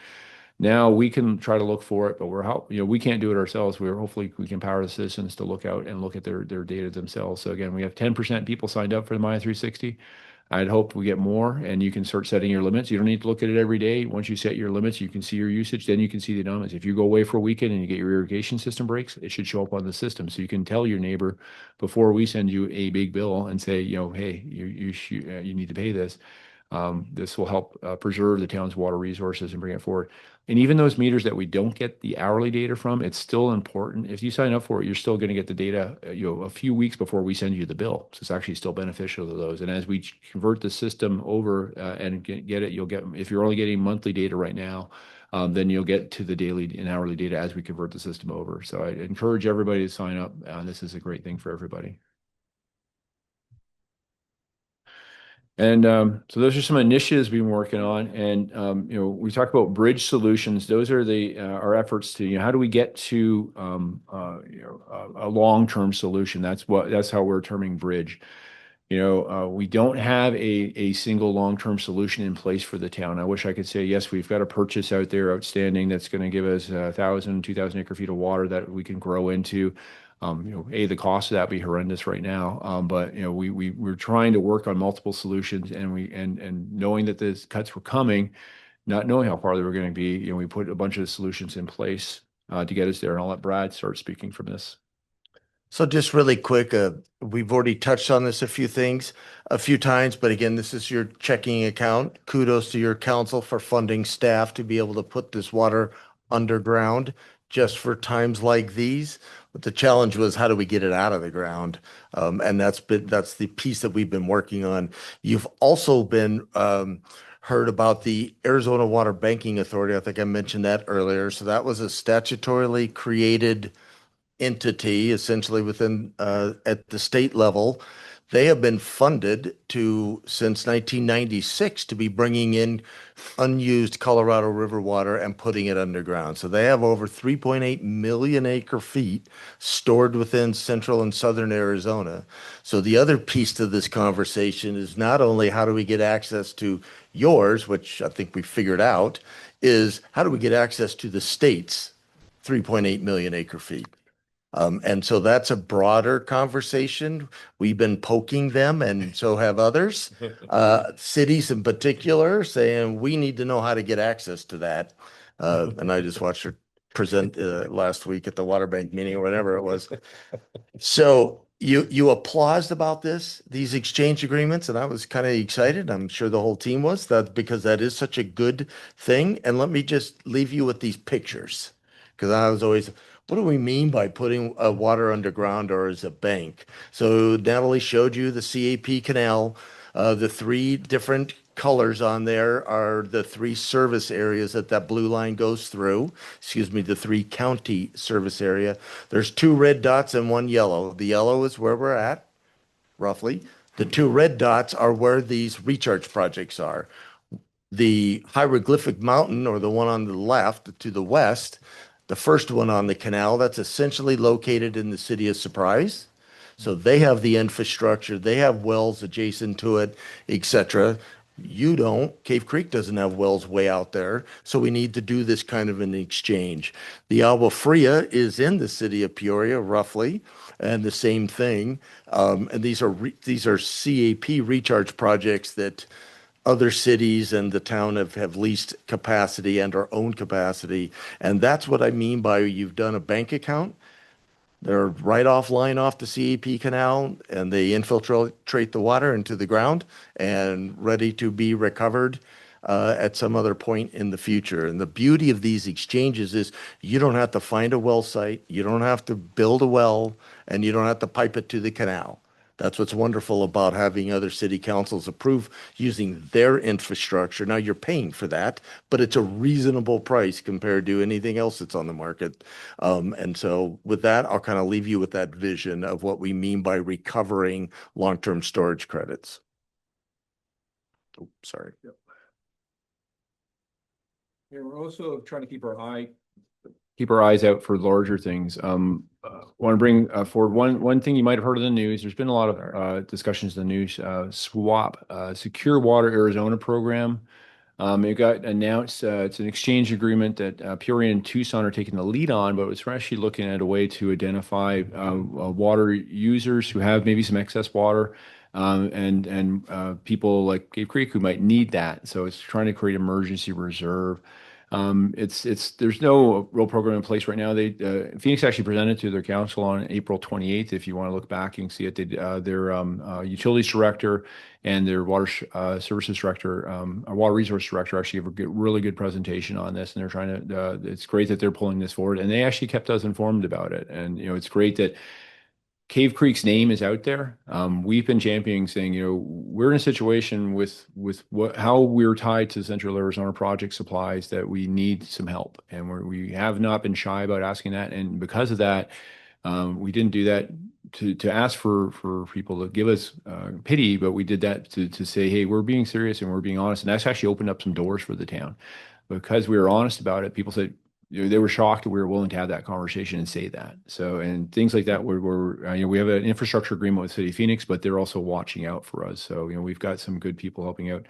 Now we can try to look for it, but we can't do it ourselves. Hopefully we can empower the citizens to look out and look at their data themselves. So again, we have 10% people signed up for the My360. I'd hope we get more, and you can start setting your limits. You don't need to look at it every day. Once you set your limits, you can see your usage. Then you can see the numbers. If you go away for a weekend and you get your irrigation system breaks, it should show up on the system. So you can tell your neighbor before we send you a big bill and say, hey, you need to pay this. This will help preserve the town's water resources and bring it forward. And even those meters that we don't get the hourly data from, it's still important. If you sign up for it, you're still going to get the data, a few weeks before we send you the bill. So it's actually still beneficial to those. And as we convert the system over and get it, if you're only getting monthly data right now, then you'll get to the daily and hourly data as we convert the system over. So I encourage everybody to sign up. This is a great thing for everybody. And so those are some initiatives we've been working on. And we talk about bridge solutions. Those are our efforts to how do we get to a long-term solution. That's how we're terming bridge. We don't have a single long-term solution in place for the town. I wish I could say, yes, we've got a purchase out there outstanding that's going to give us 1,000, 2,000 acre feet of water that we can grow into. The cost of that would be horrendous right now. But we're trying to work on multiple solutions, and knowing that the cuts were coming, not knowing how far they were going to be, we put a bunch of solutions in place to get us there. And I'll let Brad start speaking from this. So just really quick, we've already touched on this a few times, but again, this is your checking account. Kudos to your council for funding staff to be able to put this water underground just for times like these. But the challenge was, how do we get it out of the ground? And that's the piece that we've been working on. You've also been heard about the Arizona Water Banking Authority. I think I mentioned that earlier. So that was a statutorily created entity, essentially within at the state level. They have been funded since 1996 to be bringing in unused Colorado River water and putting it underground. So they have over 3.8 million acre feet stored within central and southern Arizona. So the other piece to this conversation is not only how do we get access to yours, which I think we figured out, is how do we get access to the state's 3.8 million acre feet? And so that's a broader conversation. We've been poking them, and so have others, cities in particular, saying we need to know how to get access to that. And I just watched her present last week at the water bank meeting or whatever it was. So you applauded about these exchange agreements, and I was kind of excited. I'm sure the whole team was, because that is such a good thing. And let me just leave you with these pictures, because I was always, what do we mean by putting water underground or as a bank? So Natalie showed you the CAP canal. The 3 different colors on there are the 3 service areas that blue line goes through. Excuse me, the 3 county service area. There's 2 red dots and 1 yellow. The yellow is where we're at, roughly. The 2 red dots are where these recharge projects are. The hieroglyphic mountain, or the one on the left to the west, the first one on the canal, that's essentially located in the city of Surprise. So they have the infrastructure, they have wells adjacent to it, etc. You don't. Cave Creek doesn't have wells way out there. So we need to do this kind of an exchange. The Agua Fria is in the city of Peoria, roughly, and the same thing. And these are CAP recharge projects that other cities and the town have leased capacity and our own capacity. And that's what I mean by you've done a bank account. They're right offline off the CAP canal, and they infiltrate the water into the ground and ready to be recovered at some other point in the future. And the beauty of these exchanges is you don't have to find a well site, you don't have to build a well, and you don't have to pipe it to the canal. That's what's wonderful about having other city councils approve using their infrastructure. Now you're paying for that, but it's a reasonable price compared to anything else that's on the market. And so with that, I'll kind of leave you with that vision of what we mean by recovering long-term storage credits. Oh, sorry. Yeah, we're also trying to keep our eyes out for larger things. Want to bring forward one thing you might have heard in the news. There's been a lot of discussions in the news. SWAP, Secure Water Arizona program. It got announced. It's an exchange agreement that Peoria and Tucson are taking the lead on, but it's actually looking at a way to identify water users who have maybe some excess water. And people like Cave Creek who might need that. So it's trying to create emergency reserve. There's no real program in place right now. Phoenix actually presented to their council on April 28th. If you want to look back, you can see it. Their utilities director and their water services director, water resource director, actually have a really good presentation on this. And they're trying to. It's great that they're pulling this forward, and they actually kept us informed about it. And it's great that Cave Creek's name is out there. We've been championing, saying, we're in a situation with how we're tied to Central Arizona Project supplies that we need some help, and we have not been shy about asking that. And because of that, we didn't do that to ask for people to give us pity, but we did that to say, hey, we're being serious and we're being honest, and that's actually opened up some doors for the town because we were honest about it. People said, they were shocked that we were willing to have that conversation and say that. So, and things like that, we have an infrastructure agreement with City of Phoenix, but they're also watching out for us. So, we've got some good people helping out.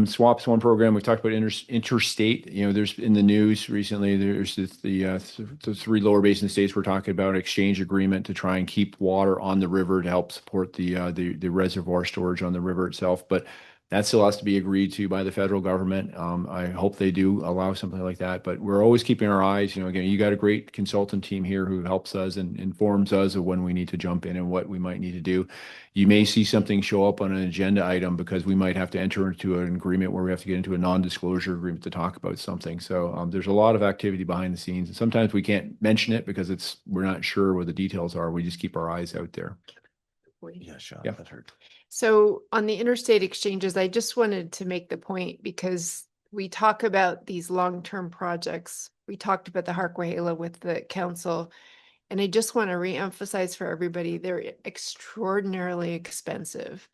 SWAP's one program. We've talked about interstate. There's in the news recently, there's the three lower basin states we're talking about exchange agreement to try and keep water on the river to help support the reservoir storage on the river itself. But that still has to be agreed to by the federal government. I hope they do allow something like that, but we're always keeping our eyes. Again, you got a great consultant team here who helps us and informs us of when we need to jump in and what we might need to do. You may see something show up on an agenda item because we might have to enter into an agreement where we have to get into a non-disclosure agreement to talk about something. So there's a lot of activity behind the scenes, and sometimes we can't mention it because we're not sure what the details are. We just keep our eyes out there. Yeah, Sean, Yeah. that hurt. So on the interstate exchanges, I just wanted to make the point because we talk about these long-term projects. We talked about the Harquahala with the council, and I just want to reemphasize for everybody, they're extraordinarily expensive.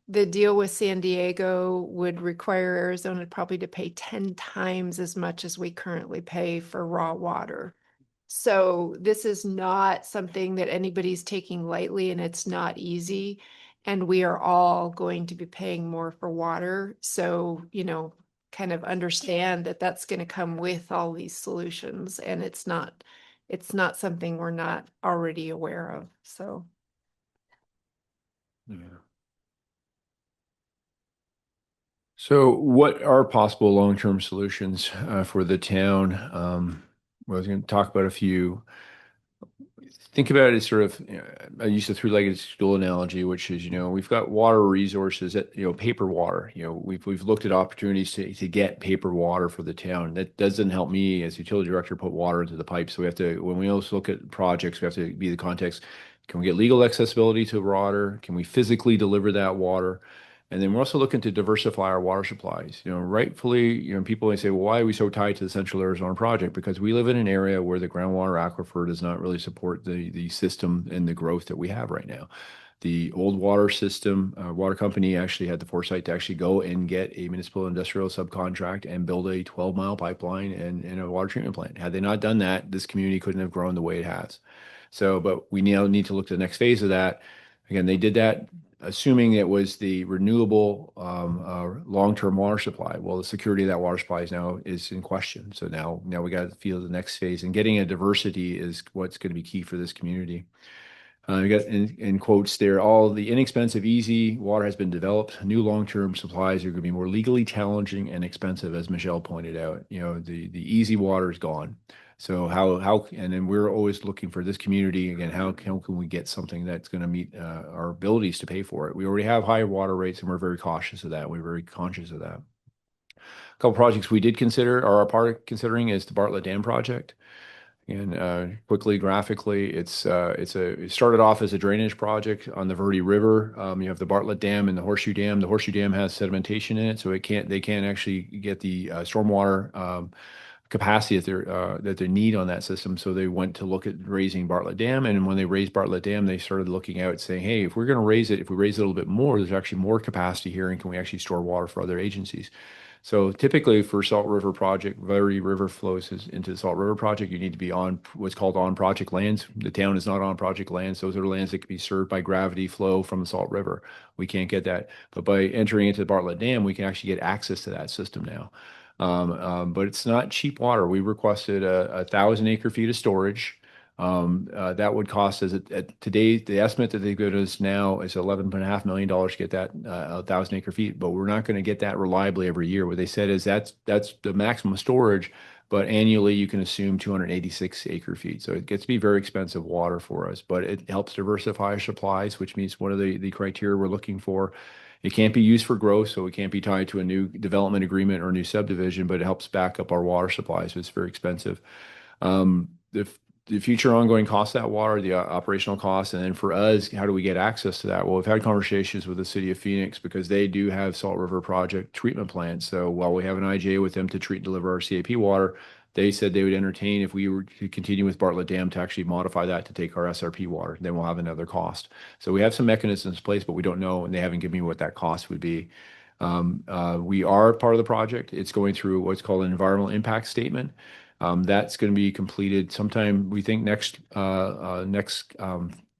The deal with San Diego would require Arizona probably to pay 10 times as much as we currently pay for raw water. So this is not something that anybody's taking lightly, and it's not easy. And we are all going to be paying more for water. So, kind of understand that that's going to come with all these solutions. And it's not something we're not already aware of. So. Yeah. So what are possible long-term solutions for the town? I was going to talk about a few. Think about it as sort of, I use the three-legged stool analogy, which is, we've got water resources that, paper water, we've looked at opportunities to get paper water for the town. That doesn't help me as utility director put water into the pipe. So we have to, when we also look at projects, we have to be the context. Can we get legal accessibility to water? Can we physically deliver that water? And then we're also looking to diversify our water supplies. Rightfully, people may say, well, why are we so tied to the Central Arizona Project? Because we live in an area where the groundwater aquifer does not really support the system and the growth that we have right now. The old water system, water company actually had the foresight to actually go and get a municipal industrial subcontract and build a 12-mile pipeline and a water treatment plant. Had they not done that, this community couldn't have grown the way it has. So, but we now need to look to the next phase of that. Again, they did that assuming it was the renewable long-term water supply. Well, the security of that water supply is in question. So now we got to feel the next phase, and getting a diversity is what's going to be key for this community. You got in quotes there, all the inexpensive, easy water has been developed. New long-term supplies are going to be more legally challenging and expensive, as Michele pointed out. You know, the easy water is gone. So and then we're always looking for this community, again, how can we get something that's going to meet our abilities to pay for it? We already have high water rates, and we're very cautious of that. We're very conscious of that. A couple projects we did consider, or are part of considering, is the Bartlett Dam project. And quickly, graphically, it started off as a drainage project on the Verde River. You have the Bartlett Dam and the Horseshoe Dam. The Horseshoe Dam has sedimentation in it, so they can't actually get the stormwater capacity that they need on that system. So they went to look at raising Bartlett Dam, and when they raised Bartlett Dam, they started looking out saying, hey, if we're going to raise it, if we raise it a little bit more, there's actually more capacity here, and can we actually store water for other agencies? So typically for Salt River project, Verde River flows into the Salt River project, you need to be on what's called on project lands. The town is not on project lands. Those are lands that can be served by gravity flow from the Salt River. We can't get that. But by entering into the Bartlett Dam, we can actually get access to that system now. But it's not cheap water. We requested 1,000 acre feet of storage. That would cost us today, the estimate that they've given us now is $11.5 million to get that 1,000 acre feet, but we're not going to get that reliably every year. What they said is that's the maximum storage, but annually you can assume 286 acre feet. So it gets to be very expensive water for us, but it helps diversify our supplies, which means one of the criteria we're looking for. It can't be used for growth, so it can't be tied to a new development agreement or a new subdivision, but it helps back up our water supply, so it's very expensive. The future ongoing cost of that water, the operational costs, and then for us, how do we get access to that? Well, we've had conversations with the city of Phoenix because they do have Salt River project treatment plants. So while we have an IGA with them to treat and deliver our CAP water, they said they would entertain if we were to continue with Bartlett Dam to actually modify that to take our SRP water. Then we'll have another cost. So we have some mechanisms in place, but we don't know, and they haven't given me what that cost would be. We are part of the project. It's going through what's called an environmental impact statement. That's going to be completed sometime, we think, next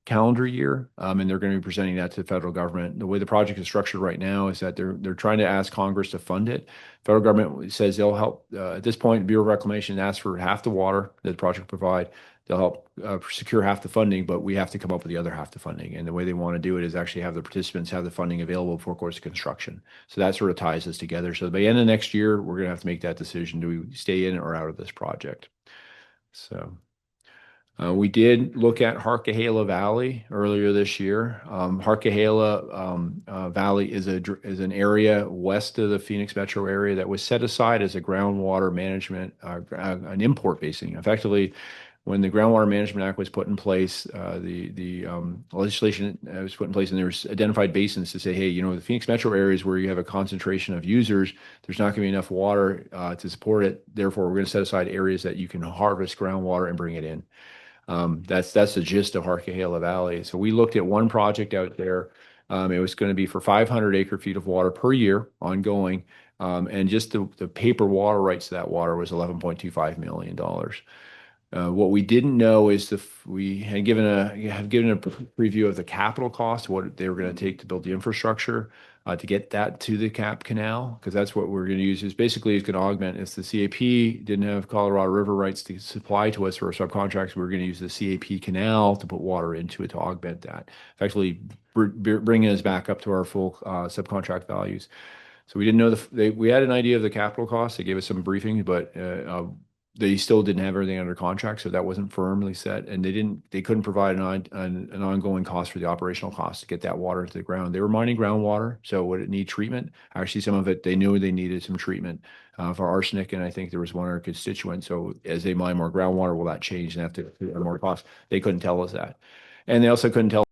calendar year, and they're going to be presenting that to the federal government. The way the project is structured right now is that they're trying to ask Congress to fund it. Federal government says they'll help. At this point, Bureau of Reclamation asks for half the water that the project provide. They'll help secure half the funding, but we have to come up with the other half the funding. And the way they want to do it is actually have the participants have the funding available before course of construction. So that sort of ties us together. So by the end of next year, we're going to have to make that decision. Do we stay in or out of this project? So we did look at Harquahala Valley earlier this year. Harquahala Valley is an area west of the Phoenix metro area that was set aside as a groundwater management, an import basin. Effectively, when the Groundwater Management Act was put in place, the legislation was put in place, and there was identified basins to say, hey, you know, the Phoenix metro areas where you have a concentration of users, there's not going to be enough water to support it. Therefore, we're going to set aside areas that you can harvest groundwater and bring it in. That's the gist of Harquahala Valley. So we looked at one project out there. It was going to be for 500 acre feet of water per year ongoing. And just the paper water rights to that water was $11.25 million. What we didn't know is we had given a preview of the capital cost, what they were going to take to build the infrastructure to get that to the Cap Canal, because that's what we're going to use. Is basically it's going to augment. If the CAP didn't have Colorado River rights to supply to us for our subcontracts, we were going to use the CAP Canal to put water into it to augment that, effectively bringing us back up to our full subcontract values. So we didn't know we had an idea of the capital cost. They gave us some briefing, but they still didn't have everything under contract, so that wasn't firmly set, and they couldn't provide an ongoing cost for the operational cost to get that water into the ground. They were mining groundwater, so would it need treatment? Actually, some of it they knew they needed some treatment for arsenic, and I think there was one other constituent. So as they mine more groundwater, will that change and have to more cost? They couldn't tell us that, and they also couldn't tell